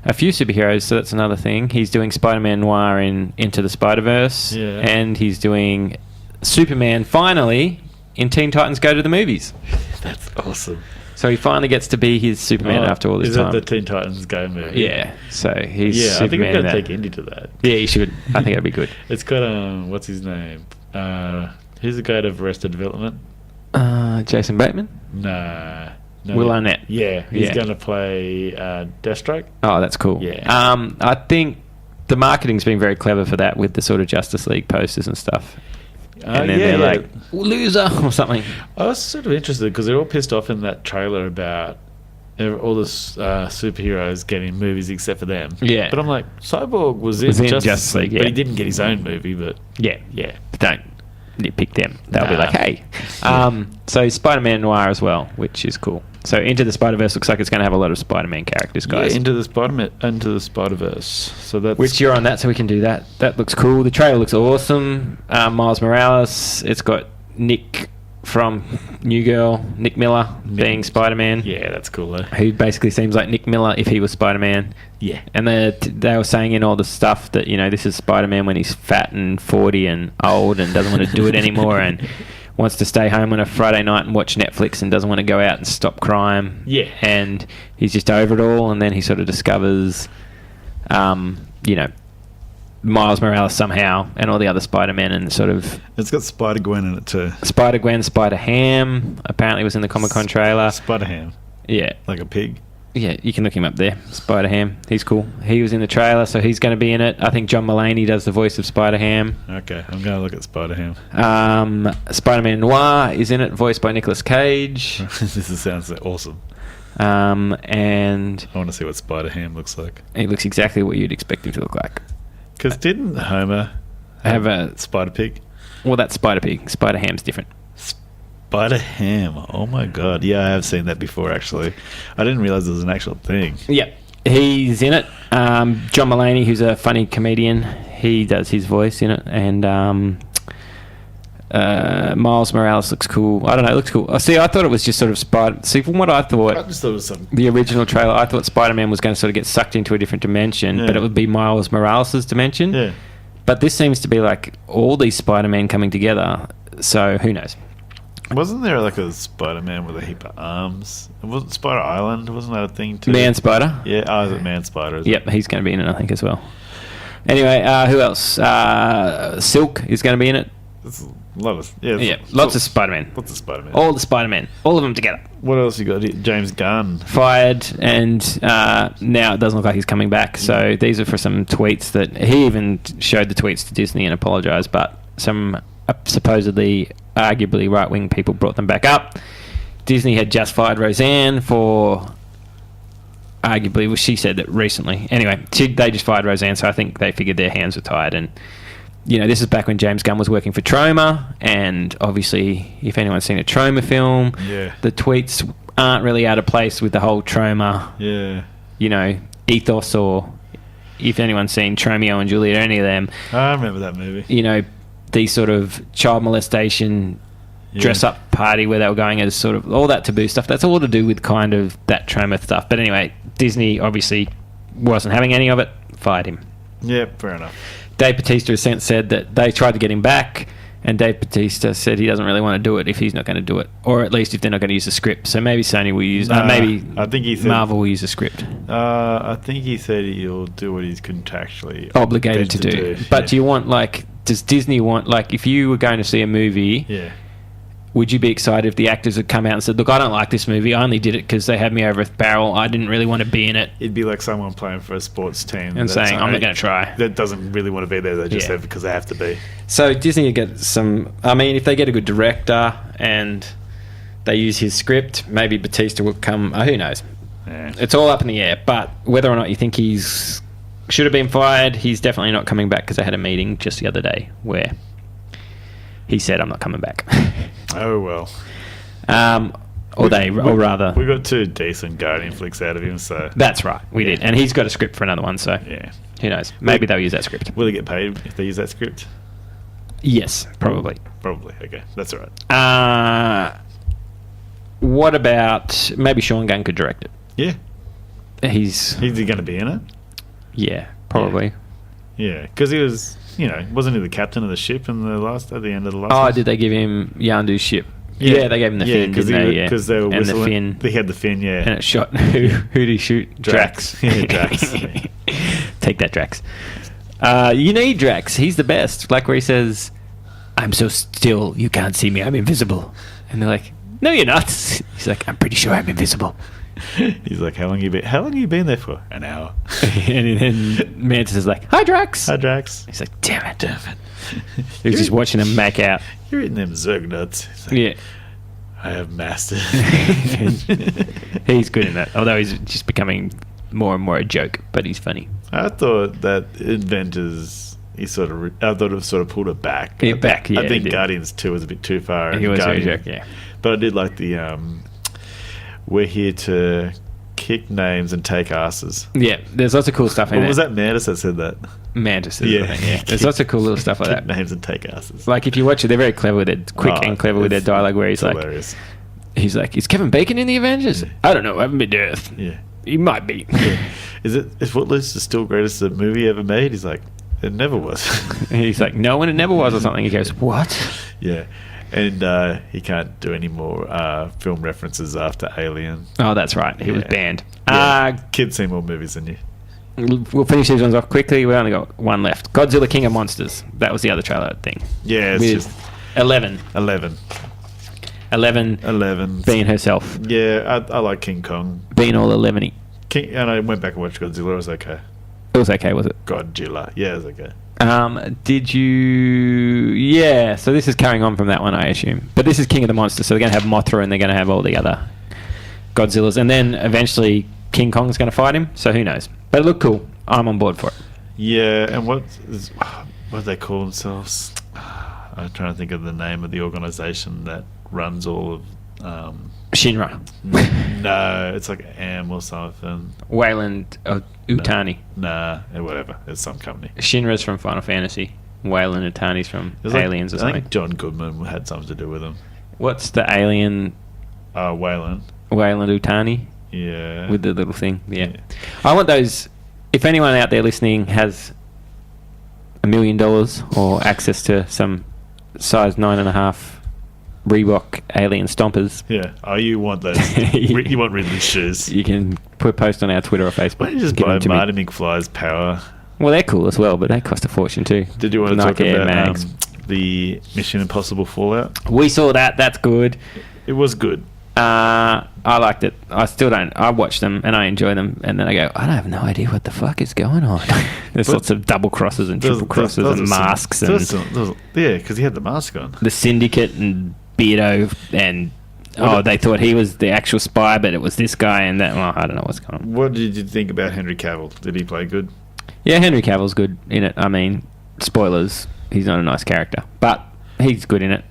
a few superheroes, so that's another thing. He's doing Spider-Man Noir in Into the Spider-Verse. Yeah. And he's doing Superman finally in Teen Titans Go to the Movies. That's awesome. So he finally gets to be his Superman after all this is time. Is that the Teen Titans Go movie? Yeah. So he's Yeah, Superman. I think we've got in to that. take Indy to that. Yeah, you should. I think that'd be good. It's got, what's his name? Who's the guy of Arrested Development? Jason Bateman? No. Will Arnett. Yeah, he's Yeah. going to play Deathstroke. Oh, that's cool. Yeah. I think the marketing's been very clever for that with the sort of Justice League posters and stuff. And then they're like, loser or something. I was sort of interested because they're all pissed off in that trailer about all the superheroes getting movies except for them. Yeah. But I'm like, Cyborg was in Justice League, yeah. but he didn't get his own movie. But Yeah. yeah, Don't nitpick them. They'll be Nah. like, hey. So Spider-Man Noir as well, which is cool. So Into the Spider-Verse looks like it's going to have a lot of Spider-Man characters, guys. yeah, into the Spider-Verse. So that's Which you're on that, so we can do that. That looks cool. The trailer looks awesome. Miles Morales. It's got Nick from New Girl, Nick Miller being Spider-Man. yeah, that's cool though. Who basically seems like Nick Miller if he was Spider-Man. Yeah, And they were saying in all the stuff that, this is Spider-Man when he's fat and 40 and old and doesn't want to do it anymore and wants to stay home on a Friday night and watch Netflix and doesn't want to go out and stop crime. Yeah. And he's just over it all, and then he sort of discovers, Miles Morales somehow and all the other Spider-Men and sort of... it's got Spider-Gwen in it too. Spider-Gwen, Spider-Ham apparently was in the Comic-Con trailer. Spider-Ham, Yeah. like a pig. Yeah, you can look him up there. Spider-Ham. He's cool. He was in the trailer, so he's going to be in it. I think John Mulaney does the voice of Spider-Ham. Okay, I'm going to look at Spider-Ham. Spider-Man Noir is in it, voiced by Nicolas Cage. Sounds awesome. And I want to see what Spider-Ham looks like. he looks exactly what you'd expect him to look like. Because didn't Homer Have a... Spider-Pig? Well, that's Spider-Pig. Spider-Ham's different. Spider-Ham. Oh my god. Yeah, I have seen that before actually. I didn't realize it was an actual thing. Yep. He's in it. John Mulaney, who's a funny comedian, he does his voice in it. And Miles Morales looks cool. I don't know, it looks cool. See, I thought it was just sort of See, from what I thought, I just thought it was some... the original trailer, I thought Spider-Man was going to sort of get sucked into a different dimension, Yeah. but it would be Miles Morales' dimension. Yeah. But this seems to be like all these Spider-Man coming together. So who knows? Wasn't there like a Spider-Man with a heap of arms? It wasn't Spider Island? Wasn't that a thing too? Man Spider. Yeah, is it Man Spider? Is Yep, he's going to be in it, I think, as well. Anyway, who else? Silk is going to be in it. It's a lot of... Yeah, Lots of Spider-Man. Lots of Spider-Man. All the Spider-Man. All of them together. What else you got? James Gunn. Fired, and now it doesn't look like he's coming back. So these are for some tweets that... He even showed the tweets to Disney and apologised, but some supposedly, arguably right-wing people brought them back up. Disney had just fired Roseanne for... Arguably, well, she said that recently. Anyway, they just fired Roseanne, so I think they figured their hands were tied. And, this is back when James Gunn was working for Troma, and obviously, if anyone's seen a Troma film, Yeah. the tweets aren't really out of place with the whole Troma, Yeah. ethos, or if anyone's seen Tromeo and Juliet, or any of them, I remember that movie. these sort of child molestation Yeah. dress-up party where they were going as sort of all that taboo stuff. That's all to do with kind of that Troma stuff. But anyway, Disney obviously wasn't having any of it, fired him. Yeah, fair enough. Dave Bautista has since said that they tried to get him back, and Dave Bautista said he doesn't really want to do it if he's not going to do it, or at least if they're not going to use the script. So maybe Sony will use... maybe I think he said, Marvel will use the script. I think he said he'll do what he's contractually Obligated to do. But do you want, does Disney want, if you were going to see a movie... Yeah. Would you be excited if the actors had come out and said, look, I don't like this movie. I only did it because they had me over a barrel. I didn't really want to be in it. It'd be like someone playing for a sports team And saying, I'm not going to try. That doesn't really want to be there. They just Yeah. have because they have to be. So Disney will get some... I mean, if they get a good director and they use his script, maybe Bautista will come... who knows? Yeah. It's all up in the air. But whether or not you think he's... should have been fired, he's definitely not coming back because I had a meeting just the other day where he said, I'm not coming back. Oh, well. or rather, we got 2 decent Guardian flicks out of him. So that's right, we did, and he's got a script for another one. So yeah, who knows? Maybe they'll use that script. Will they get paid if they use that script? Yes, probably. Probably. Okay, that's all right. What about maybe Sean Gunn could direct it? Yeah, he's going to be in it. Yeah, probably. Yeah, because he was, wasn't he the captain of the ship at the end of the last? Oh, one? did they give him Yandu's ship? Yeah, they gave him the fin, didn't they? Yeah, because they were and whistling. the fin. They had the fin, yeah. And it shot. Who did he shoot? Drax. Yeah, Drax. Yeah. Take that, Drax. You need Drax. He's the best. Like where he says, "I'm so still, you can't see me. I'm invisible." And they're like, "No, you're not." He's like, "I'm pretty sure I'm invisible." He's like, How long you been there for? An hour. And then Mantis is like, "Hi, Drax." Hi, Drax. He's like, "Damn it." He was just watching him make out. You're eating them Zerg nuts. Like, yeah. I have mastered. He's good in that. Although he's just becoming more and more a joke, but he's funny. I thought that Avengers, I thought it sort of pulled it back. Yeah, I think Guardians 2 was a bit too far. He was a joke, yeah. But I did like the we're here to kick names and take asses. Yeah, there's lots of cool stuff in there. Was that Mantis that said that? Mantis, yeah. There's lots of cool little stuff like that. Names and take asses. Like if you watch it, they're very clever with it, quick and clever with their dialogue. Where he's like, hilarious. He's like, "Is Kevin Bacon in the Avengers?" I don't know. I haven't been to Earth. Yeah, he might be. Yeah. Is Footloose still greatest movie ever made? He's like, it never was. He's like, no, and it never was, or something. He goes, what? Yeah. And he can't do any more film references after Alien. Oh, that's right. He was banned. Kids see more movies than you. We'll finish these ones off quickly. We only got one left. Godzilla King of Monsters. That was the other trailer thing. Yeah, it's just 11 being herself. Yeah, I like King Kong. Being all 11-y. And I went back and watched Godzilla. It was okay. It was okay, was it? Godzilla. Yeah, it was okay. Did you... Yeah, so this is carrying on from that one, I assume. But this is King of the Monsters, so they're going to have Mothra and they're going to have all the other Godzillas. And then eventually King Kong's going to fight him, so who knows. But it looked cool. I'm on board for it. Yeah, and what do they call themselves? I'm trying to think of the name of the organisation that runs all of... Shinra. No, it's like Am or something. Wayland Utani. Nah, whatever. It's some company. Shinra's from Final Fantasy. Wayland Utani's from Aliens or something. I think John Goodman had something to do with them. What's the alien? Wayland. Wayland Utani? Yeah. With the little thing. Yeah. I want those... If anyone out there listening has $1 million or access to some size 9.5 Reebok alien stompers. Yeah. Oh, you want those. You want Ridley's shoes. You can put a post on our Twitter or Facebook. Why don't you just buy Marty McFly's Power? Well, they're cool as well, but they cost a fortune too. Did you want to talk about the Mission Impossible Fallout? We saw that. That's good. It was good. I liked it. I still don't. I watch them and I enjoy them, and then I go, I have no idea what the fuck is going on. There's lots of double crosses and triple crosses and masks and yeah, because he had the mask on. The Syndicate and Beardo and they thought he was the actual spy, but it was this guy and that. Well, I don't know what's going on. What did you think about Henry Cavill? Did he play good? Yeah, Henry Cavill's good in it. I mean, spoilers. He's not a nice character, but he's good in it.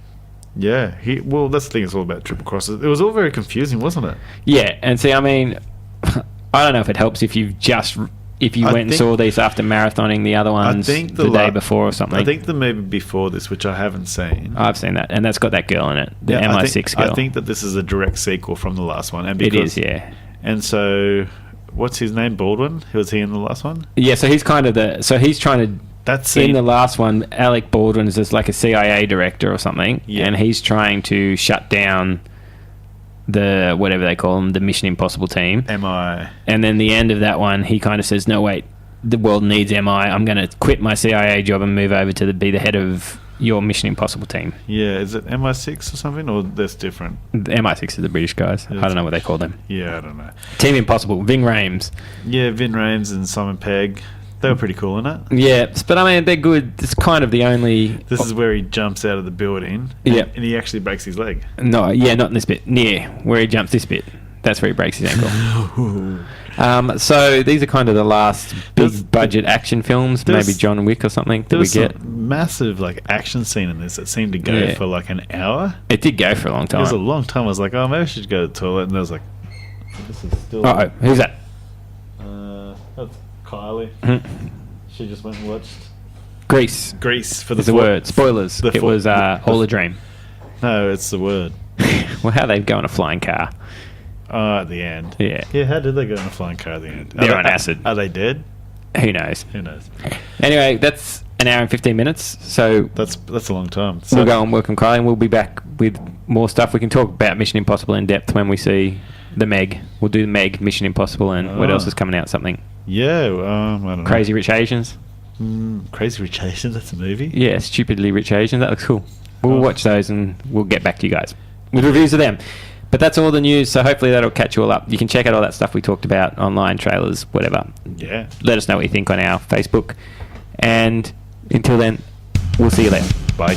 Yeah, well, that's the thing. It's all about triple crosses. It was all very confusing, wasn't it? Yeah, and see, I mean, I don't know if it helps if you went and saw these after marathoning the other ones the day before or something. I think the movie before this, which I haven't seen. I've seen that, and that's got that girl in it, the MI6 girl. I think that this is a direct sequel from the last one. And it is, yeah. And so, what's his name? Baldwin? Was he in the last one? Yeah, so he's kind of he's trying to... In the last one, Alec Baldwin is just like a CIA director or something, and he's trying to shut down the, whatever they call them, the Mission Impossible team. MI. And then the end of that one, he kind of says, no, wait, the world needs MI. I'm going to quit my CIA job and move over to be the head of your Mission Impossible team. Yeah, is it MI6 or something, or that's different? The MI6 are the British guys. I don't know what they call them. Yeah, I don't know. Team Impossible, Ving Rhames. Yeah, Ving Rhames and Simon Pegg. They were pretty cool, isn't it? Yeah, but I mean, they're good. It's kind of the only... This is where he jumps out of the building. Yeah. And he actually breaks his leg. No, yeah, not in this bit. Near, where he jumps this bit. That's where he breaks his ankle. So these are kind of the last big budget action films. Maybe John Wick or something that we get. Massive like action scene in this that seemed to go for like an hour. It did go for a long time. It was a long time. I was like, oh, maybe I should go to the toilet. And there was like, this is still. Oh, who's that? That's Kylie. She just went and watched Grease. For the word. Spoilers. It was all a dream. No, it's the word. Well, how they go in a flying car? At the end. Yeah. Yeah, how did they go in a flying car at the end? They're on acid. Are they dead? Who knows? Who knows? Anyway, that's an hour and 15 minutes. So that's a long time. So we'll go on Welcome Kylie, and we'll be back with more stuff. We can talk about Mission Impossible in depth when we see the Meg. We'll do the Meg, Mission Impossible, and what else is coming out? Something. Yeah, I don't know. Crazy Rich Asians. Crazy Rich Asians, that's a movie? Yeah, Stupidly Rich Asians. That looks cool. We'll watch those and we'll get back to you guys with reviews of them. But that's all the news, so hopefully that'll catch you all up. You can check out all that stuff we talked about online, trailers, whatever. Yeah. Let us know what you think on our Facebook. And until then, we'll see you later. Bye.